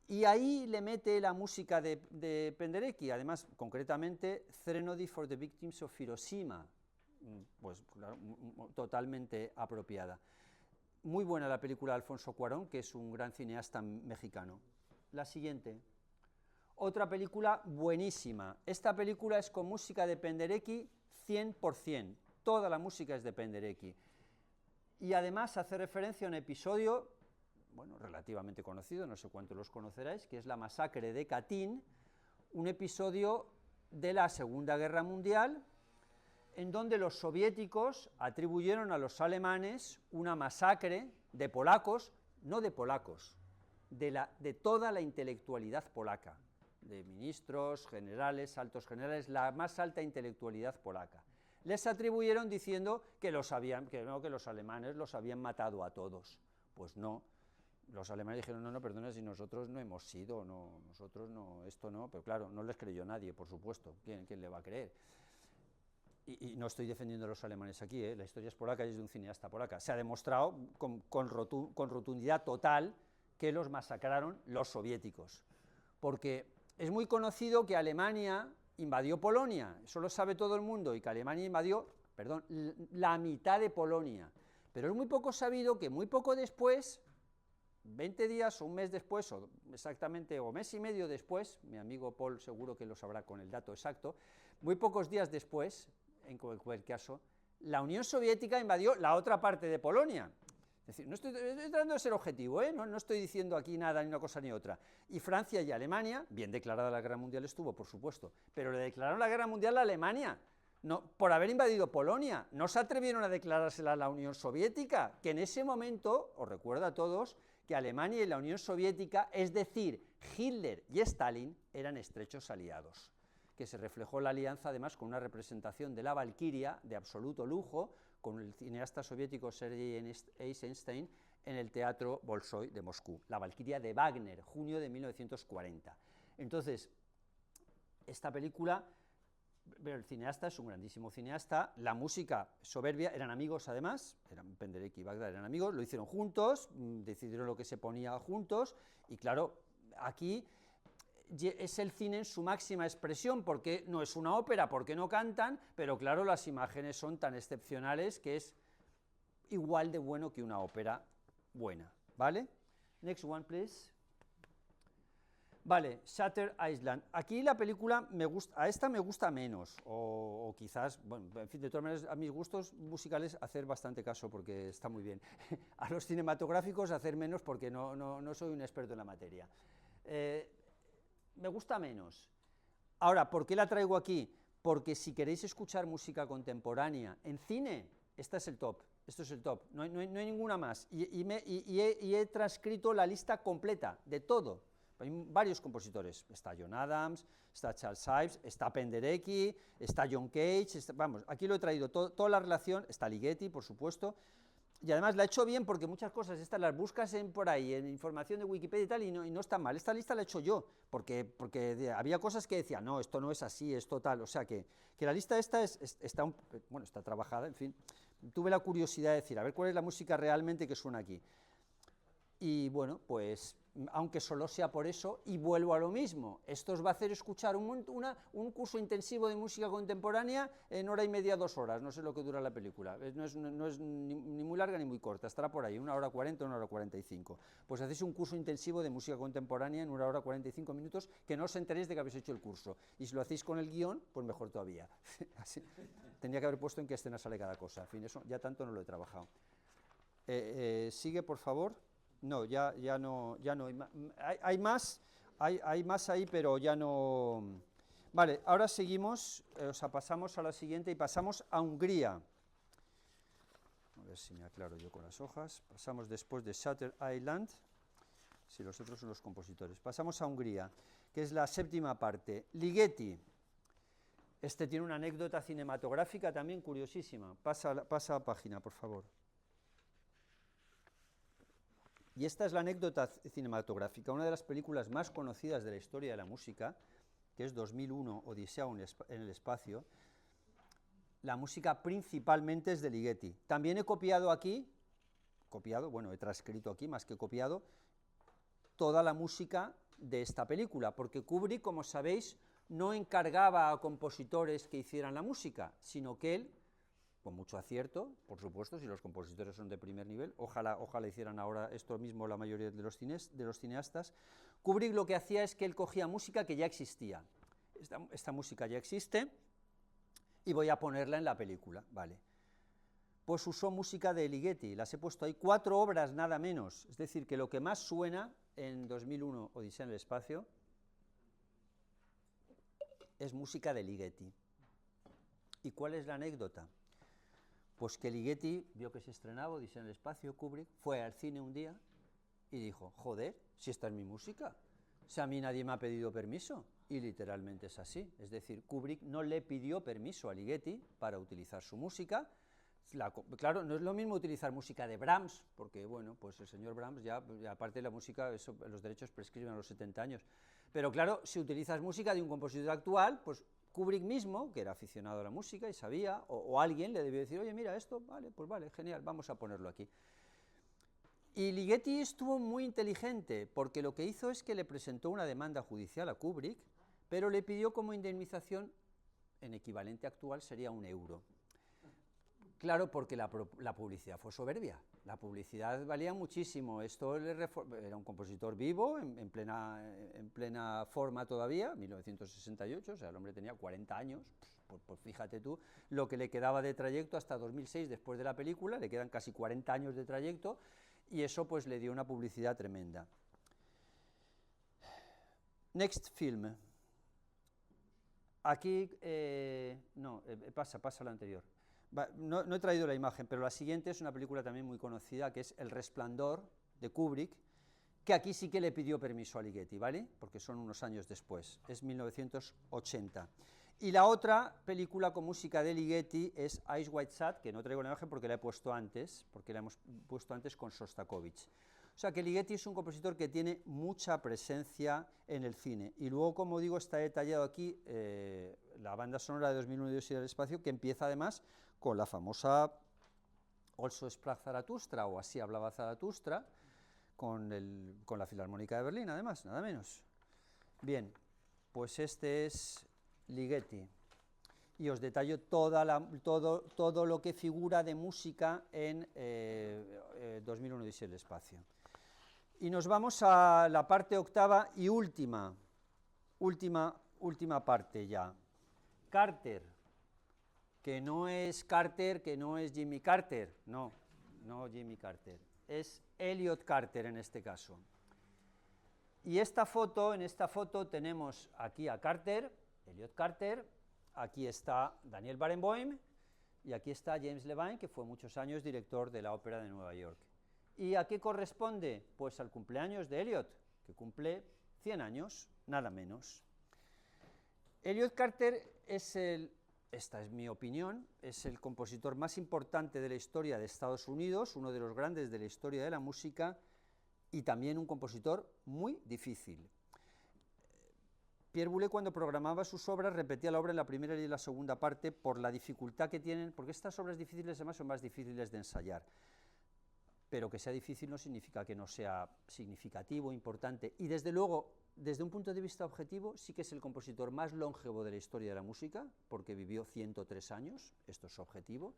Y ahí le mete la música de Penderecki, además, concretamente, Threnody for the Victims of Hiroshima, pues claro, totalmente apropiada. Muy buena la película de Alfonso Cuarón, que es un gran cineasta mexicano. La siguiente. Otra película buenísima. Esta película es con música de Penderecki 100%. Toda la música es de Penderecki. Y además hace referencia a un episodio, bueno, relativamente conocido, no sé cuántos los conoceráis, que es la masacre de Katyn, un episodio de la Segunda Guerra Mundial, en donde los soviéticos atribuyeron a los alemanes una masacre de polacos, no de polacos, de toda la intelectualidad polaca, de ministros, generales, altos generales, la más alta intelectualidad polaca. Les atribuyeron diciendo que los alemanes los habían matado a todos. Pues no, los alemanes dijeron, no, perdona, si nosotros no hemos sido, no, nosotros no, esto no, pero claro, no les creyó nadie, por supuesto, ¿quién le va a creer? Y no estoy defendiendo a los alemanes aquí, la historia es polaca y es de un cineasta polaca. Se ha demostrado con rotundidad total que los masacraron los soviéticos, porque es muy conocido que Alemania invadió Polonia, eso lo sabe todo el mundo, y que Alemania invadió, la mitad de Polonia, pero es muy poco sabido que muy poco después, 20 días o un mes después, o exactamente, o mes y medio después, mi amigo Paul seguro que lo sabrá con el dato exacto, muy pocos días después, en cualquier caso, la Unión Soviética invadió la otra parte de Polonia. Es decir, no estoy tratando de ser objetivo, no estoy diciendo aquí nada, ni una cosa ni otra. Y Francia y Alemania, bien declarada la guerra mundial estuvo, por supuesto, pero le declararon la guerra mundial a Alemania, no, por haber invadido Polonia. No se atrevieron a declarársela a la Unión Soviética, que en ese momento, os recuerdo a todos, que Alemania y la Unión Soviética, es decir, Hitler y Stalin, eran estrechos aliados, que se reflejó la alianza además con una representación de la Valquiria de absoluto lujo, con el cineasta soviético Sergei Eisenstein en el Teatro Bolshoi de Moscú, la Valquiria de Wagner, junio de 1940. Entonces, esta película, el cineasta es un grandísimo cineasta, la música soberbia, eran amigos además, Penderecki y Bagdad eran amigos, lo hicieron juntos, decidieron lo que se ponía juntos, y claro, aquí es el cine en su máxima expresión, porque no es una ópera, porque no cantan, pero claro, las imágenes son tan excepcionales que es igual de bueno que una ópera buena, ¿vale? Next one, please. Vale, Shutter Island. Aquí la película me gusta, a esta me gusta menos, o quizás, bueno, en fin, de todas maneras, a mis gustos musicales hacer bastante caso porque está muy bien. A los cinematográficos hacer menos porque no soy un experto en la materia. Me gusta menos. Ahora, ¿por qué la traigo aquí? Porque si queréis escuchar música contemporánea en cine, esta es el top. Esto es el top, no hay ninguna más. Y he transcrito la lista completa de todo. Hay varios compositores, está John Adams, está Charles Ives, está Penderecki, está John Cage, vamos, aquí lo he traído, toda la relación, está Ligeti, por supuesto, y además la he hecho bien porque muchas cosas estas las buscas por ahí, en información de Wikipedia y tal, y no están mal. Esta lista la he hecho yo, porque había cosas que decía, no, esto no es así, esto tal, o sea que la lista esta está trabajada, en fin, tuve la curiosidad de decir, a ver cuál es la música realmente que suena aquí. Y bueno, pues aunque solo sea por eso, y vuelvo a lo mismo, esto os va a hacer escuchar un curso intensivo de música contemporánea en hora y media, 2 horas, no sé lo que dura la película, no es ni muy larga ni muy corta, estará por ahí, 1 hora 40, 1 hora 45. Pues hacéis un curso intensivo de música contemporánea en 1 hora 45 minutos, que no os enteréis de que habéis hecho el curso, y si lo hacéis con el guión, pues mejor todavía. Así, tenía que haber puesto en qué escena sale cada cosa, en fin, eso ya tanto no lo he trabajado. Sigue, por favor. No, ya no, hay más ahí, pero ya no. Vale, ahora seguimos, o sea, pasamos a la siguiente y pasamos a Hungría. A ver si me aclaro yo con las hojas. Pasamos después de Shutter Island, si los otros son los compositores. Pasamos a Hungría, que es la 7ª parte. Ligeti. Este tiene una anécdota cinematográfica también curiosísima. Pasa a página, por favor. Y esta es la anécdota cinematográfica, una de las películas más conocidas de la historia de la música, que es 2001, Odisea en el espacio. La música principalmente es de Ligeti. También he copiado aquí, he transcrito aquí más que copiado, toda la música de esta película, porque Kubrick, como sabéis, no encargaba a compositores que hicieran la música, sino que él, con mucho acierto, por supuesto, si los compositores son de primer nivel, ojalá hicieran ahora esto mismo la mayoría de los cineastas. Kubrick lo que hacía es que él cogía música que ya existía. Esta música ya existe y voy a ponerla en la película, vale. Pues usó música de Ligeti, las he puesto ahí, 4 obras nada menos, es decir, que lo que más suena en 2001, Odisea en el espacio, es música de Ligeti. ¿Y cuál es la anécdota? Pues que Ligeti vio que se estrenaba Odisea en el espacio, Kubrick, fue al cine un día y dijo, joder, si esta es mi música, si a mí nadie me ha pedido permiso, y literalmente es así, es decir, Kubrick no le pidió permiso a Ligeti para utilizar su música. Claro, no es lo mismo utilizar música de Brahms, porque bueno, pues el señor Brahms ya aparte de la música, los derechos prescriben a los 70 años, pero claro, si utilizas música de un compositor actual, pues Kubrick mismo, que era aficionado a la música y sabía, o alguien le debió decir, oye, mira esto, vale, pues vale, genial, vamos a ponerlo aquí. Y Ligeti estuvo muy inteligente, porque lo que hizo es que le presentó una demanda judicial a Kubrick, pero le pidió como indemnización, en equivalente actual sería 1 euro. Claro, porque la publicidad fue soberbia, la publicidad valía muchísimo, era un compositor vivo, en plena forma todavía, 1968, o sea, el hombre tenía 40 años, pues fíjate tú, lo que le quedaba de trayecto hasta 2006, después de la película, le quedan casi 40 años de trayecto, y eso pues le dio una publicidad tremenda. Next film. Aquí, pasa la anterior. No he traído la imagen, pero la siguiente es una película también muy conocida, que es El Resplandor, de Kubrick, que aquí sí que le pidió permiso a Ligeti, ¿vale? Porque son unos años después, es 1980. Y la otra película con música de Ligeti es Eyes Wide Shut, que no traigo la imagen porque la he puesto antes, con Shostakovich. O sea que Ligeti es un compositor que tiene mucha presencia en el cine. Y luego, como digo, está detallado aquí la banda sonora de 2001 y Odisea del espacio, que empieza además con la famosa Also sprach Zarathustra, o Así hablaba Zarathustra, con la Filarmónica de Berlín, además, nada menos. Bien, pues este es Ligeti. Y os detallo todo lo que figura de música en 2001 Odisea del Espacio. Y nos vamos a la parte octava y última parte ya. Carter, que no es Jimmy Carter, no Jimmy Carter, es Elliot Carter en este caso. Y en esta foto tenemos aquí a Carter, Elliot Carter, aquí está Daniel Barenboim y aquí está James Levine, que fue muchos años director de la Ópera de Nueva York. ¿Y a qué corresponde? Pues al cumpleaños de Elliot, que cumple 100 años, nada menos. Elliot Carter esta es mi opinión, es el compositor más importante de la historia de Estados Unidos, uno de los grandes de la historia de la música, y también un compositor muy difícil. Pierre Boulez, cuando programaba sus obras, repetía la obra en la primera y en la segunda parte por la dificultad que tienen, porque estas obras difíciles además son más difíciles de ensayar. Pero que sea difícil no significa que no sea significativo, importante, y desde luego, desde un punto de vista objetivo, sí que es el compositor más longevo de la historia de la música, porque vivió 103 años, esto es objetivo,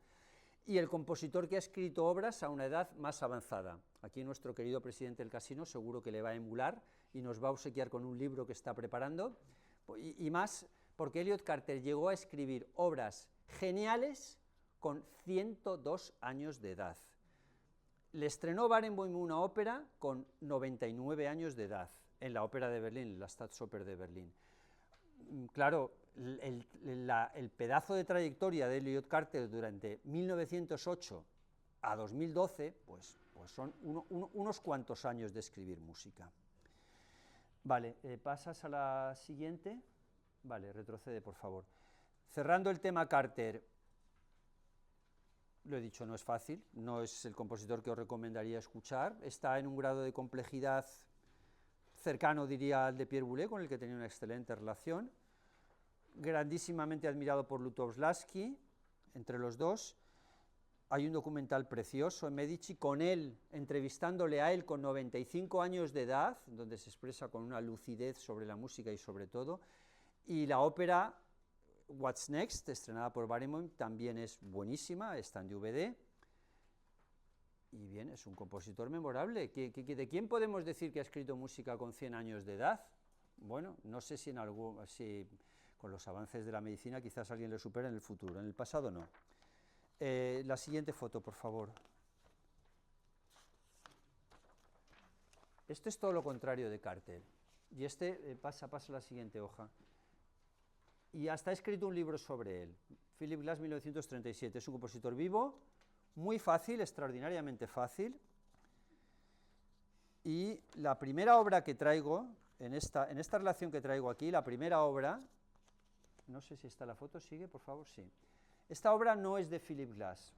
y el compositor que ha escrito obras a una edad más avanzada. Aquí nuestro querido presidente del Casino seguro que le va a emular y nos va a obsequiar con un libro que está preparando, y más porque Elliot Carter llegó a escribir obras geniales con 102 años de edad. Le estrenó Barenboim una ópera con 99 años de edad, en la ópera de Berlín, la Staatsoper de Berlín. Claro, el pedazo de trayectoria de Elliot Carter durante 1908 a 2012, pues son unos cuantos años de escribir música. Vale, pasas a la siguiente. Vale, retrocede, por favor. Cerrando el tema Carter, lo he dicho, no es fácil, no es el compositor que os recomendaría escuchar, está en un grado de complejidad cercano, diría, al de Pierre Boulez, con el que tenía una excelente relación, grandísimamente admirado por Lutoslawski, entre los dos. Hay un documental precioso en Medici, con él, entrevistándole a él con 95 años de edad, donde se expresa con una lucidez sobre la música y sobre todo, y la ópera What's Next, estrenada por Barenboim, también es buenísima, está en DVD, y bien, es un compositor memorable. ¿De quién podemos decir que ha escrito música con 100 años de edad? Bueno, no sé si con los avances de la medicina quizás alguien le supera en el futuro, en el pasado no. La siguiente foto, por favor. Esto es todo lo contrario de Carter, y pasa a la siguiente hoja. Y hasta ha escrito un libro sobre él, Philip Glass, 1937, es un compositor vivo, muy fácil, extraordinariamente fácil, y la primera obra que traigo, en esta relación que traigo aquí, la primera obra, no sé si está la foto, sigue, por favor, sí. Esta obra no es de Philip Glass,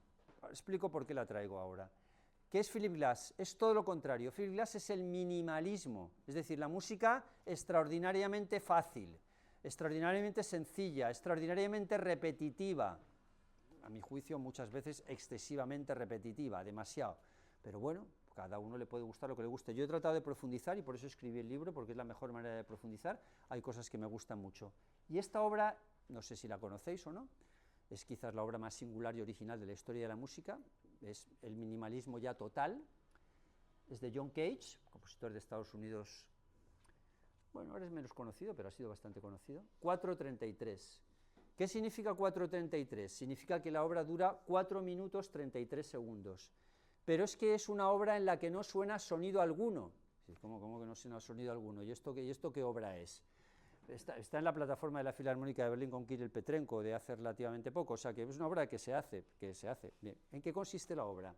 explico por qué la traigo ahora. ¿Qué es Philip Glass? Es todo lo contrario, Philip Glass es el minimalismo, es decir, la música extraordinariamente fácil, extraordinariamente sencilla, extraordinariamente repetitiva, a mi juicio muchas veces excesivamente repetitiva, demasiado, pero bueno, cada uno le puede gustar lo que le guste. Yo he tratado de profundizar y por eso escribí el libro, porque es la mejor manera de profundizar, hay cosas que me gustan mucho. Y esta obra, no sé si la conocéis o no, es quizás la obra más singular y original de la historia de la música, es el minimalismo ya total, es de John Cage, compositor de Estados Unidos. Bueno, ahora es menos conocido, pero ha sido bastante conocido. 4:33. ¿Qué significa 4:33? Significa que la obra dura 4 minutos 33 segundos. Pero es que es una obra en la que no suena sonido alguno. ¿Cómo que no suena sonido alguno? ¿Y esto qué obra es? Está en la plataforma de la Filarmónica de Berlín con Kirill Petrenko de hace relativamente poco, o sea que es una obra que se hace. Bien. ¿En qué consiste la obra?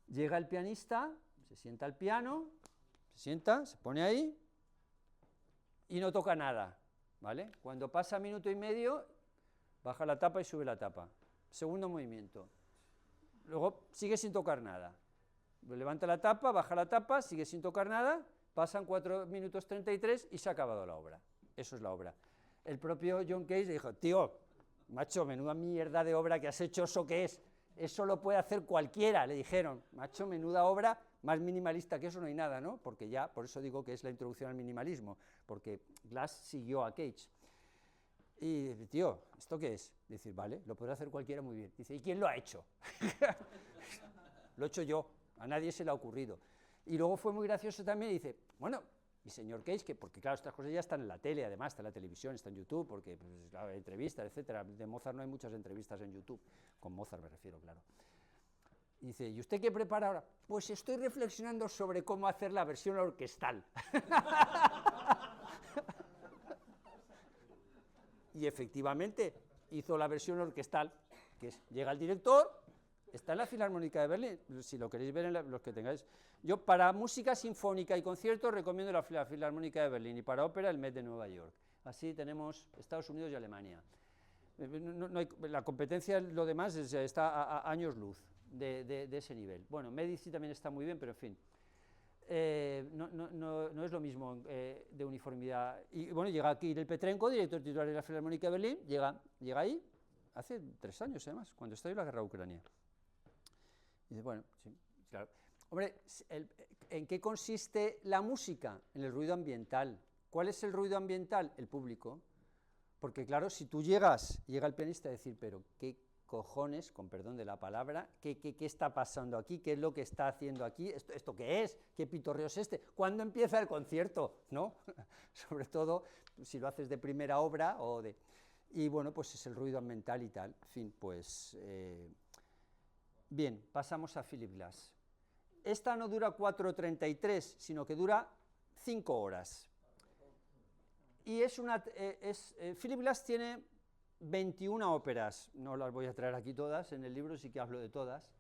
Llega el pianista, se sienta al piano, se pone ahí y no toca nada, ¿vale? Cuando pasa minuto y medio, baja la tapa y sube la tapa. Segundo movimiento. Luego sigue sin tocar nada. Levanta la tapa, baja la tapa, sigue sin tocar nada, pasan 4 minutos 33 y se ha acabado la obra. Eso es la obra. El propio John Cage dijo, tío, macho, menuda mierda de obra que has hecho, ¿eso qué es? eso lo puede hacer cualquiera, le dijeron. Macho, menuda obra, más minimalista que eso no hay nada, ¿no? Porque ya, por eso digo que es la introducción al minimalismo, porque Glass siguió a Cage. Y dice, tío, ¿esto qué es? Dice, vale, lo podrá hacer cualquiera muy bien. Dice, ¿y quién lo ha hecho? Lo he hecho yo, a nadie se le ha ocurrido. Y luego fue muy gracioso también, y dice, bueno, y señor Cage, que porque claro, estas cosas ya están en la tele, además, está en la televisión, está en YouTube, porque pues, claro, hay entrevistas, etcétera. De Mozart no hay muchas entrevistas en YouTube, con Mozart me refiero, claro. Y dice, ¿y usted qué prepara ahora? Pues estoy reflexionando sobre cómo hacer la versión orquestal. Y efectivamente hizo la versión orquestal, que es, llega el director, está en la Filarmónica de Berlín, si lo queréis ver, los que tengáis. Yo para música sinfónica y conciertos recomiendo la Filarmónica de Berlín y para ópera el Met de Nueva York. Así tenemos Estados Unidos y Alemania. No hay, la competencia, lo demás está a años luz de ese nivel. Bueno, Medici también está muy bien, pero en fin. No es lo mismo de uniformidad. Y bueno, llega aquí el Petrenko, director titular de la Filarmónica de Berlín, llega ahí hace 3 años además, cuando estalló la guerra de Ucrania. Y dice, bueno, sí, claro. Hombre, ¿en qué consiste la música? En el ruido ambiental. ¿Cuál es el ruido ambiental? El público. Porque claro, si tú llega el pianista a decir, pero ¿qué cojones, con perdón de la palabra, qué está pasando aquí? ¿Qué es lo que está haciendo aquí? ¿Esto qué es? ¿Qué pitorreo es este? ¿Cuándo empieza el concierto? ¿No? Sobre todo si lo haces de primera obra o de... Y bueno, pues es el ruido ambiental y tal. En fin, pues... Bien, pasamos a Philip Glass. Esta no dura 4:33, sino que dura 5 horas. Y Philip Glass tiene 21 óperas, no las voy a traer aquí todas, en el libro sí que hablo de todas,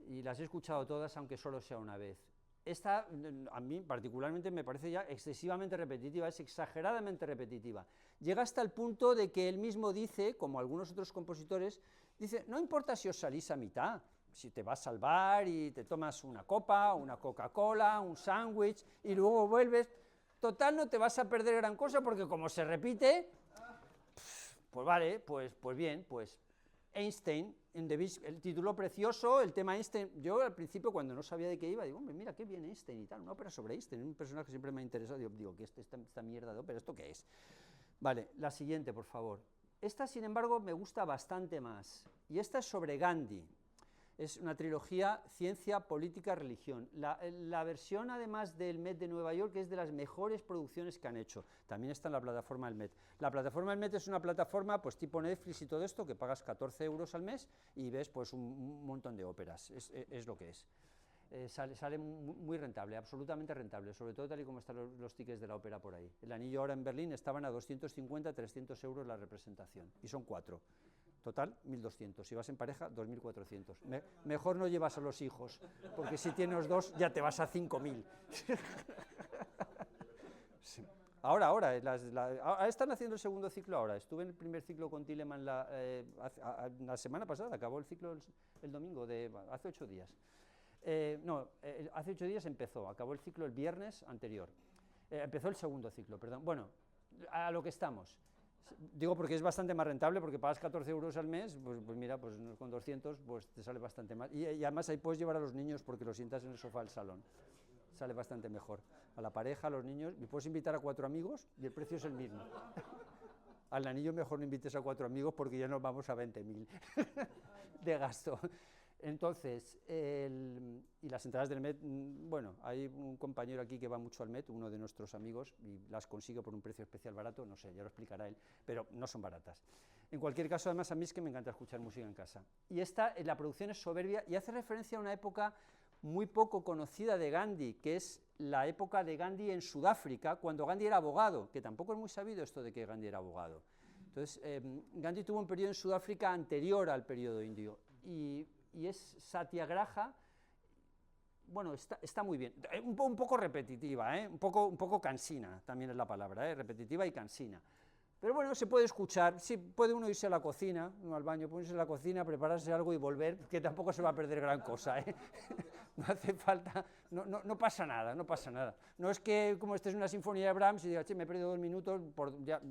y las he escuchado todas, aunque solo sea una vez. Esta, a mí particularmente, me parece ya excesivamente repetitiva, es exageradamente repetitiva. Llega hasta el punto de que él mismo dice, como algunos otros compositores, dice, no importa si os salís a mitad, si te vas al bar y te tomas una copa, una Coca-Cola, un sándwich, y luego vuelves, total no te vas a perder gran cosa, porque como se repite, pues vale, pues bien, pues Einstein, el título precioso, el tema Einstein. Yo al principio, cuando no sabía de qué iba, digo, hombre, mira, qué bien Einstein y tal, una ópera sobre Einstein, un personaje que siempre me ha interesado, digo, ¿qué es esta mierda de ópera? ¿Esto qué es? Vale, la siguiente, por favor. Esta, sin embargo, me gusta bastante más, y esta es sobre Gandhi. Es una trilogía ciencia, política, religión. La versión, además del Met de Nueva York, es de las mejores producciones que han hecho. También está en la plataforma del Met. La plataforma del Met es una plataforma pues tipo Netflix y todo esto, que pagas 14 euros al mes y ves pues un montón de óperas. Es lo que es. Sale muy rentable, absolutamente rentable, sobre todo tal y como están los tickets de la ópera por ahí. El Anillo ahora en Berlín estaban a 250, 300 euros la representación, y son 4. Total, 1.200. Si vas en pareja, 2.400. Mejor no llevas a los hijos, porque si tienes 2 ya te vas a 5.000. Sí. Ahora están haciendo el segundo ciclo ahora. Estuve en el primer ciclo con Telemann la semana pasada, acabó el ciclo el domingo, hace 8 días. Hace 8 días empezó, acabó el ciclo el viernes anterior. Empezó el segundo ciclo, perdón. Bueno, a lo que estamos. Digo porque es bastante más rentable, porque pagas 14 euros al mes, pues mira, pues con 200 pues te sale bastante más. Y además ahí puedes llevar a los niños porque los sientas en el sofá del salón. Sale bastante mejor. A la pareja, a los niños, y puedes invitar a 4 amigos y el precio es el mismo. Al anillo mejor no invites a 4 amigos porque ya nos vamos a 20.000 de gasto. Entonces, y las entradas del Met, bueno, hay un compañero aquí que va mucho al Met, uno de nuestros amigos, y las consigue por un precio especial barato, no sé, ya lo explicará él, pero no son baratas. En cualquier caso, además, a mí es que me encanta escuchar música en casa. Y la producción es soberbia y hace referencia a una época muy poco conocida de Gandhi, que es la época de Gandhi en Sudáfrica, cuando Gandhi era abogado, que tampoco es muy sabido esto de que Gandhi era abogado. Entonces, Gandhi tuvo un periodo en Sudáfrica anterior al periodo indio, y es satyagraha. Bueno, está muy bien, un poco repetitiva, un poco cansina, también es la palabra, repetitiva y cansina. Pero bueno, se puede escuchar, sí, puede uno irse a la cocina, no al baño, puede irse a la cocina, prepararse algo y volver, que tampoco se va a perder gran cosa, no hace falta, no pasa nada, no pasa nada. No es que como estés en una sinfonía de Brahms y digas, che, me he perdido 2 minutos,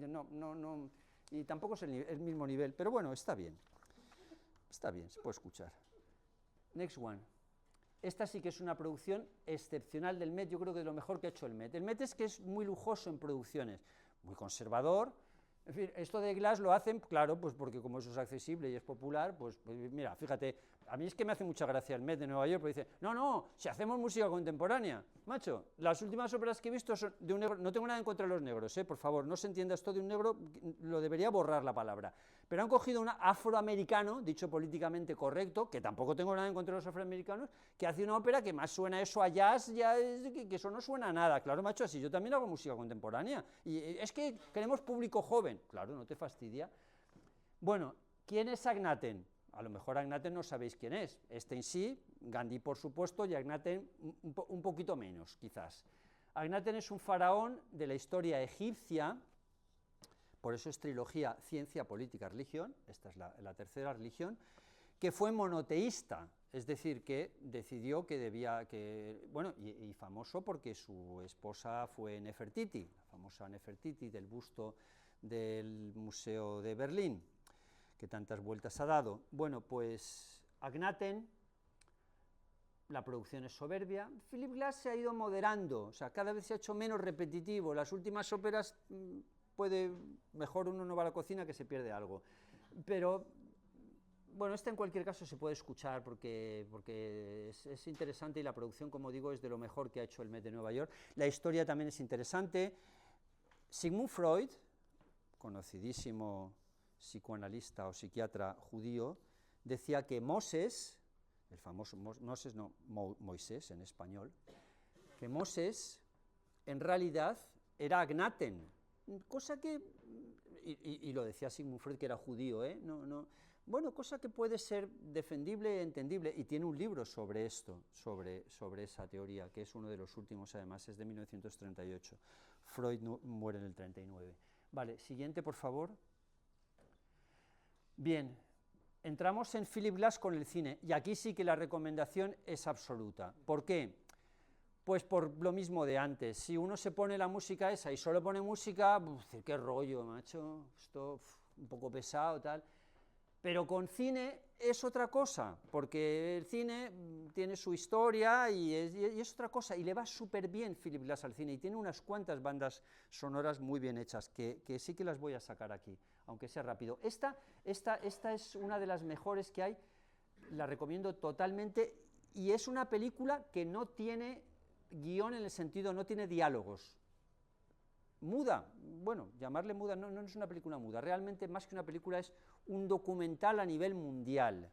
no, y tampoco es el mismo nivel, pero bueno, está bien, se puede escuchar. Next one. Esta sí que es una producción excepcional del Met, yo creo que de lo mejor que ha hecho el Met. El Met es que es muy lujoso en producciones, muy conservador. En fin, esto de Glass lo hacen, claro, pues porque como eso es accesible y es popular, pues mira, fíjate, a mí es que me hace mucha gracia el Met de Nueva York, porque dice, no, si hacemos música contemporánea, macho, las últimas óperas que he visto son de un negro, no tengo nada en contra de los negros, por favor, no se entienda esto de un negro, lo debería borrar la palabra, pero han cogido un afroamericano, dicho políticamente correcto, que tampoco tengo nada en contra de los afroamericanos, que hace una ópera que más suena eso a jazz, ya que eso no suena a nada, claro, macho, así yo también hago música contemporánea, y es que queremos público joven, claro, no te fastidia. Bueno, ¿quién es Agnaten? A lo mejor Agnaten no sabéis quién es, este en sí, Gandhi por supuesto, y Agnaten un poquito menos, quizás. Agnaten es un faraón de la historia egipcia, por eso es trilogía ciencia, política, religión, esta es la tercera religión, que fue monoteísta, es decir, que decidió que debía, bueno, y famoso porque su esposa fue Nefertiti, la famosa Nefertiti del busto del Museo de Berlín, que tantas vueltas ha dado. Bueno, pues Agnaten, la producción es soberbia. Philip Glass se ha ido moderando, o sea, cada vez se ha hecho menos repetitivo. Las últimas óperas mejor uno no va a la cocina que se pierde algo. Pero, bueno, esta en cualquier caso se puede escuchar porque es interesante y la producción, como digo, es de lo mejor que ha hecho el Met de Nueva York. La historia también es interesante. Sigmund Freud, conocidísimo psicoanalista o psiquiatra judío, decía que Moses, el famoso Moisés en español, que Moses en realidad era Agnaten, cosa que, y lo decía Sigmund Freud que era judío, bueno, cosa que puede ser defendible e entendible, y tiene un libro sobre esto, sobre esa teoría, que es uno de los últimos, además, es de 1938. Freud muere en el 39. Vale, siguiente, por favor. Bien, entramos en Philip Glass con el cine, y aquí sí que la recomendación es absoluta. ¿Por qué? Pues por lo mismo de antes. Si uno se pone la música esa y solo pone música, qué rollo, macho, esto un poco pesado, tal. Pero con cine es otra cosa, porque el cine tiene su historia y es otra cosa, y le va súper bien Philip Glass al cine, y tiene unas cuantas bandas sonoras muy bien hechas, que sí que las voy a sacar aquí, aunque sea rápido. Esta es una de las mejores que hay, la recomiendo totalmente, y es una película que no tiene guión en el sentido, no tiene diálogos. Muda, bueno, llamarle muda no es una película muda, realmente más que una película es un documental a nivel mundial,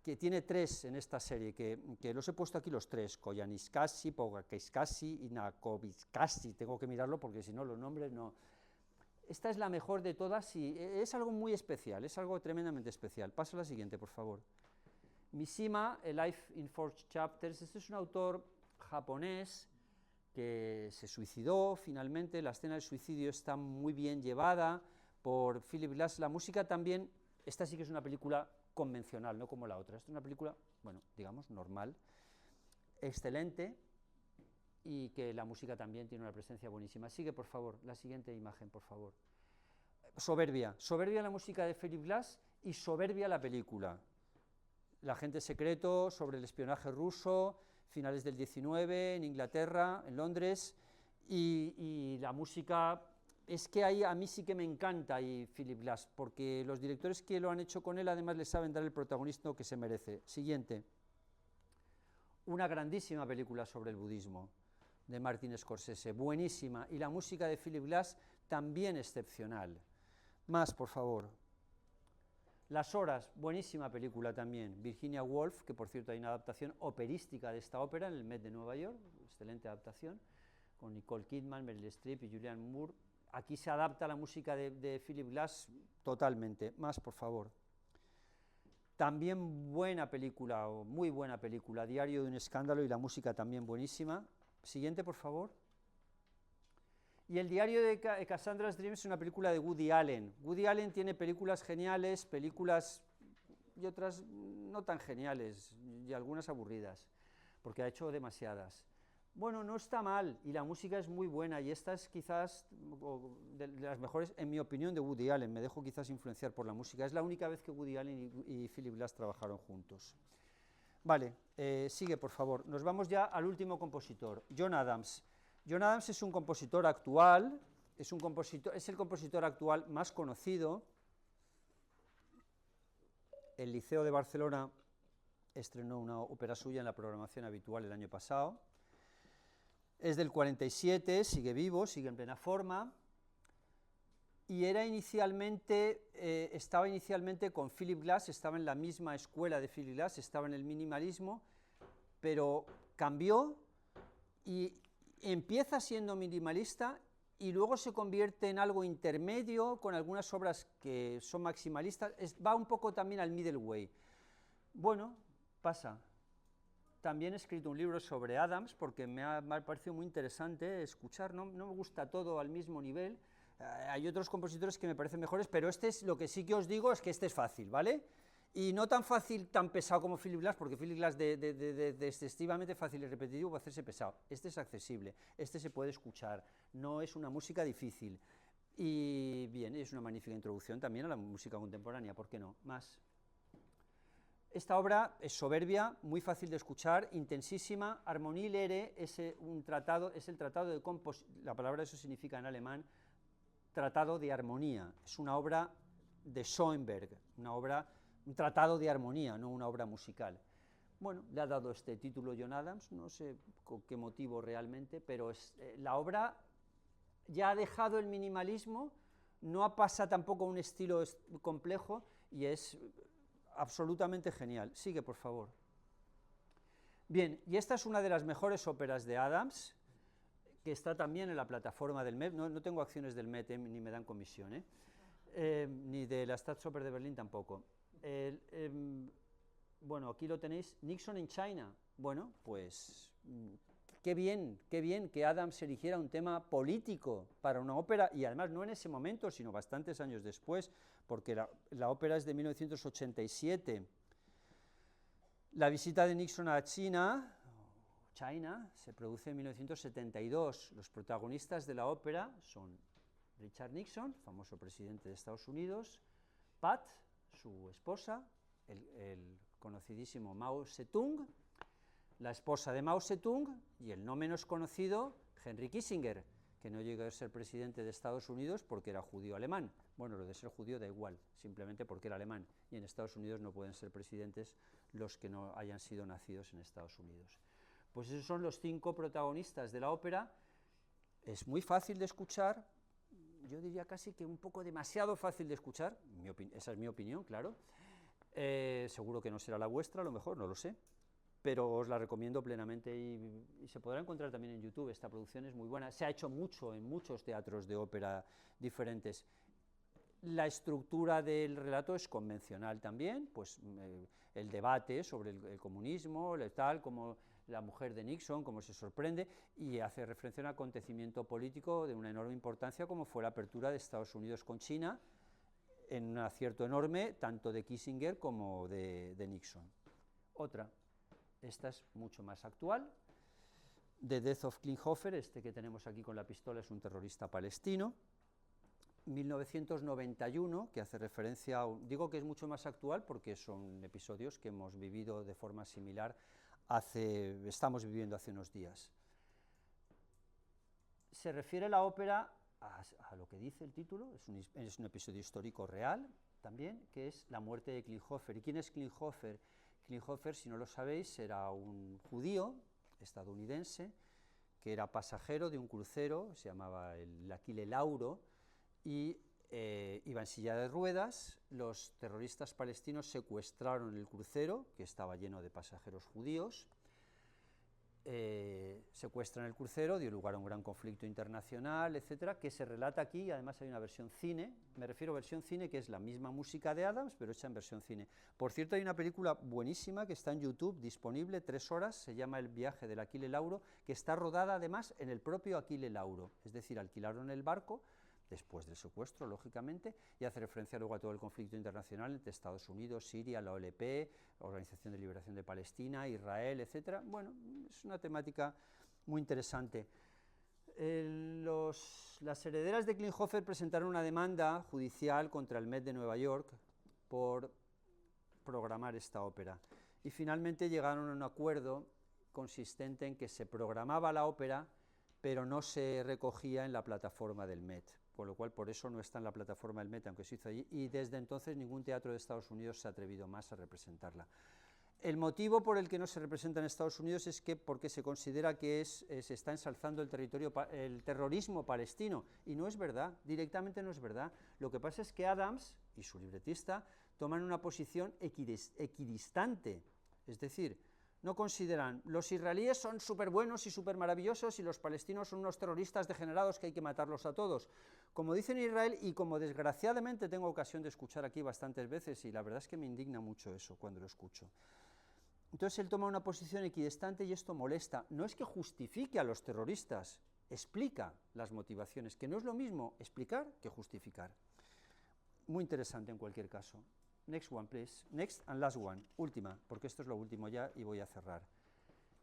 que tiene 3 en esta serie, que los he puesto aquí los 3, Koyaanisqatsi, Pogakayskatsi y Nakovitskatsi, tengo que mirarlo porque si no los nombres no. Esta es la mejor de todas y es algo muy especial, es algo tremendamente especial. Paso a la siguiente, por favor. Mishima, A Life in 4 Chapters, este es un autor japonés que se suicidó finalmente, la escena del suicidio está muy bien llevada por Philip Glass, la música también, esta sí que es una película convencional, no como la otra, esta es una película, bueno, digamos, normal, excelente, y que la música también tiene una presencia buenísima. Sigue, por favor, la siguiente imagen, por favor. Soberbia la música de Philip Glass y soberbia la película. El agente secreto sobre el espionaje ruso, finales del 19, en Inglaterra, en Londres, y la música, es que ahí a mí sí que me encanta y Philip Glass, porque los directores que lo han hecho con él además le saben dar el protagonismo que se merece. Siguiente. Una grandísima película sobre el budismo, de Martin Scorsese, buenísima, y la música de Philip Glass también excepcional. Más, por favor. Las horas, buenísima película también. Virginia Woolf, que por cierto hay una adaptación operística de esta ópera en el Met de Nueva York, excelente adaptación, con Nicole Kidman, Meryl Streep y Julianne Moore. Aquí se adapta la música de Philip Glass totalmente. Más, por favor. También buena película, o muy buena película, Diario de un escándalo, y la música también buenísima. Siguiente, por favor. Y El diario de Cassandra's Dream es una película de Woody Allen. Woody Allen tiene películas geniales, películas y otras no tan geniales, y algunas aburridas, porque ha hecho demasiadas. Bueno, no está mal, y la música es muy buena, y esta es quizás de las mejores, en mi opinión, de Woody Allen. Me dejo quizás influenciar por la música. Es la única vez que Woody Allen y Philip Glass trabajaron juntos. Vale, sigue por favor. Nos vamos ya al último compositor, John Adams. John Adams es un compositor actual, es el compositor actual más conocido. El Liceo de Barcelona estrenó una ópera suya en la programación habitual el año pasado. Es del 47, sigue vivo, sigue en plena forma. Y estaba inicialmente con Philip Glass, estaba en la misma escuela de Philip Glass, estaba en el minimalismo, pero cambió y empieza siendo minimalista y luego se convierte en algo intermedio con algunas obras que son maximalistas, va un poco también al middle way. Bueno, pasa. También he escrito un libro sobre Adams porque me ha parecido muy interesante escuchar, no me gusta todo al mismo nivel. Hay otros compositores que me parecen mejores, pero lo que sí que os digo es que este es fácil, ¿vale? Y no tan fácil, tan pesado como Philip Glass, porque Philip Glass de excesivamente fácil y repetitivo va a hacerse pesado. Este es accesible, este se puede escuchar, no es una música difícil. Y bien, es una magnífica introducción también a la música contemporánea, ¿por qué no? Más. Esta obra es soberbia, muy fácil de escuchar, intensísima. Harmonie Lehre es el tratado de composición, la palabra eso significa en alemán, tratado de armonía. Es una obra de Schoenberg, un tratado de armonía, no una obra musical. Bueno, le ha dado este título John Adams, no sé con qué motivo realmente, pero la obra ya ha dejado el minimalismo, no pasa tampoco a un estilo complejo y es absolutamente genial. Sigue, por favor. Bien, y esta es una de las mejores óperas de Adams, que está también en la plataforma del MET, no tengo acciones del MET, ni me dan comisión, ni de la Staatsoper de Berlín tampoco. Bueno, aquí lo tenéis, Nixon in China. Bueno, pues qué bien que Adams eligiera un tema político para una ópera, y además no en ese momento, sino bastantes años después, porque la ópera es de 1987. La visita de Nixon a China se produce en 1972. Los protagonistas de la ópera son Richard Nixon, famoso presidente de Estados Unidos, Pat, su esposa, el conocidísimo Mao Zedong, la esposa de Mao Zedong y el no menos conocido Henry Kissinger, que no llegó a ser presidente de Estados Unidos porque era judío alemán. Bueno, lo de ser judío da igual, simplemente porque era alemán, y en Estados Unidos no pueden ser presidentes los que no hayan sido nacidos en Estados Unidos. Pues esos son los 5 protagonistas de la ópera. Es muy fácil de escuchar, yo diría casi que un poco demasiado fácil de escuchar, esa es mi opinión, claro. Seguro que no será la vuestra, a lo mejor, no lo sé, pero os la recomiendo plenamente y se podrá encontrar también en YouTube. Esta producción es muy buena, se ha hecho mucho en muchos teatros de ópera diferentes. La estructura del relato es convencional también, pues el debate sobre el comunismo, como la mujer de Nixon, cómo se sorprende, y hace referencia a un acontecimiento político de una enorme importancia como fue la apertura de Estados Unidos con China, en un acierto enorme, tanto de Kissinger como de Nixon. Otra, esta es mucho más actual, The Death of Klinghoffer, este que tenemos aquí con la pistola es un terrorista palestino, 1991, que hace referencia digo que es mucho más actual porque son episodios que hemos vivido de forma similar estamos viviendo hace unos días. Se refiere la ópera a lo que dice el título, es un episodio histórico real también, que es la muerte de Klinghoffer. ¿Y quién es Klinghoffer? Klinghoffer, si no lo sabéis, era un judío estadounidense que era pasajero de un crucero, se llamaba el Aquile Lauro, y iba en silla de ruedas. Los terroristas palestinos secuestraron el crucero, que estaba lleno de pasajeros judíos, secuestran el crucero, dio lugar a un gran conflicto internacional, etcétera, que se relata aquí, y además hay una versión cine, me refiero a versión cine, que es la misma música de Adams, pero hecha en versión cine. Por cierto, hay una película buenísima que está en YouTube, disponible, 3 horas, se llama El viaje del Aquile Lauro, que está rodada además en el propio Aquile Lauro, es decir, alquilaron el barco, después del secuestro, lógicamente, y hace referencia luego a todo el conflicto internacional entre Estados Unidos, Siria, la OLP, Organización de Liberación de Palestina, Israel, etc. Bueno, es una temática muy interesante. Las herederas de Klinghoffer presentaron una demanda judicial contra el Met de Nueva York por programar esta ópera. y finalmente llegaron a un acuerdo consistente en que se programaba la ópera, pero no se recogía en la plataforma del Met, con lo cual por eso no está en la plataforma del Met, aunque se hizo allí, y desde entonces ningún teatro de Estados Unidos se ha atrevido más a representarla. El motivo por el que no se representa en Estados Unidos es que porque se considera que se está ensalzando el terrorismo palestino, y no es verdad, directamente no es verdad. Lo que pasa es que Adams y su libretista toman una posición equidistante, es decir, no consideran los israelíes son súper buenos y súper maravillosos y los palestinos son unos terroristas degenerados que hay que matarlos a todos. Como dicen en Israel, y como desgraciadamente tengo ocasión de escuchar aquí bastantes veces, y la verdad es que me indigna mucho eso cuando lo escucho. Entonces él toma una posición equidistante y esto molesta. No es que justifique a los terroristas, explica las motivaciones, que no es lo mismo explicar que justificar. Muy interesante en cualquier caso. Next one, please. Next and last one. Última, porque esto es lo último ya y voy a cerrar.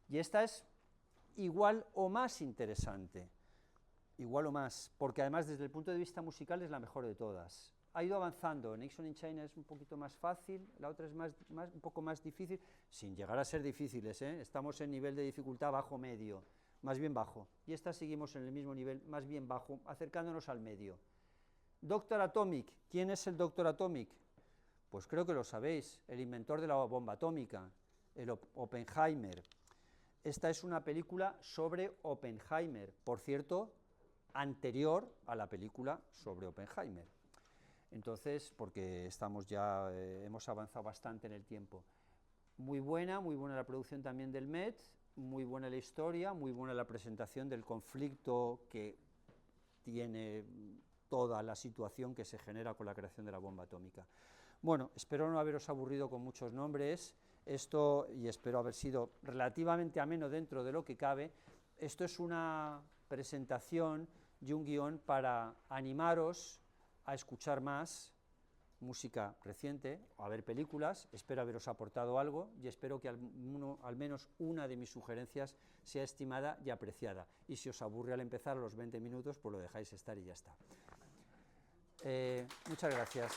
Y esta es igual o más interesante. Igual o más, porque además desde el punto de vista musical es la mejor de todas. Ha ido avanzando. Nixon in China es un poquito más fácil, la otra es un poco más difícil, sin llegar a ser difíciles, ¿eh? Estamos en nivel de dificultad bajo-medio, más bien bajo. Y esta seguimos en el mismo nivel, más bien bajo, acercándonos al medio. Doctor Atomic. ¿Quién es el Doctor Atomic? Pues creo que lo sabéis, el inventor de la bomba atómica, el Oppenheimer. Esta es una película sobre Oppenheimer, por cierto, anterior a la película sobre Oppenheimer. Entonces, porque estamos ya, hemos avanzado bastante en el tiempo. Muy buena la producción también del Met, muy buena la historia, muy buena la presentación del conflicto que tiene toda la situación que se genera con la creación de la bomba atómica. Bueno, espero no haberos aburrido con muchos nombres, y espero haber sido relativamente ameno dentro de lo que cabe. Esto es una presentación y un guión para animaros a escuchar más música reciente, o a ver películas. Espero haberos aportado algo y espero que al menos una de mis sugerencias sea estimada y apreciada. Y si os aburre al empezar a los 20 minutos, pues lo dejáis estar y ya está. Muchas gracias.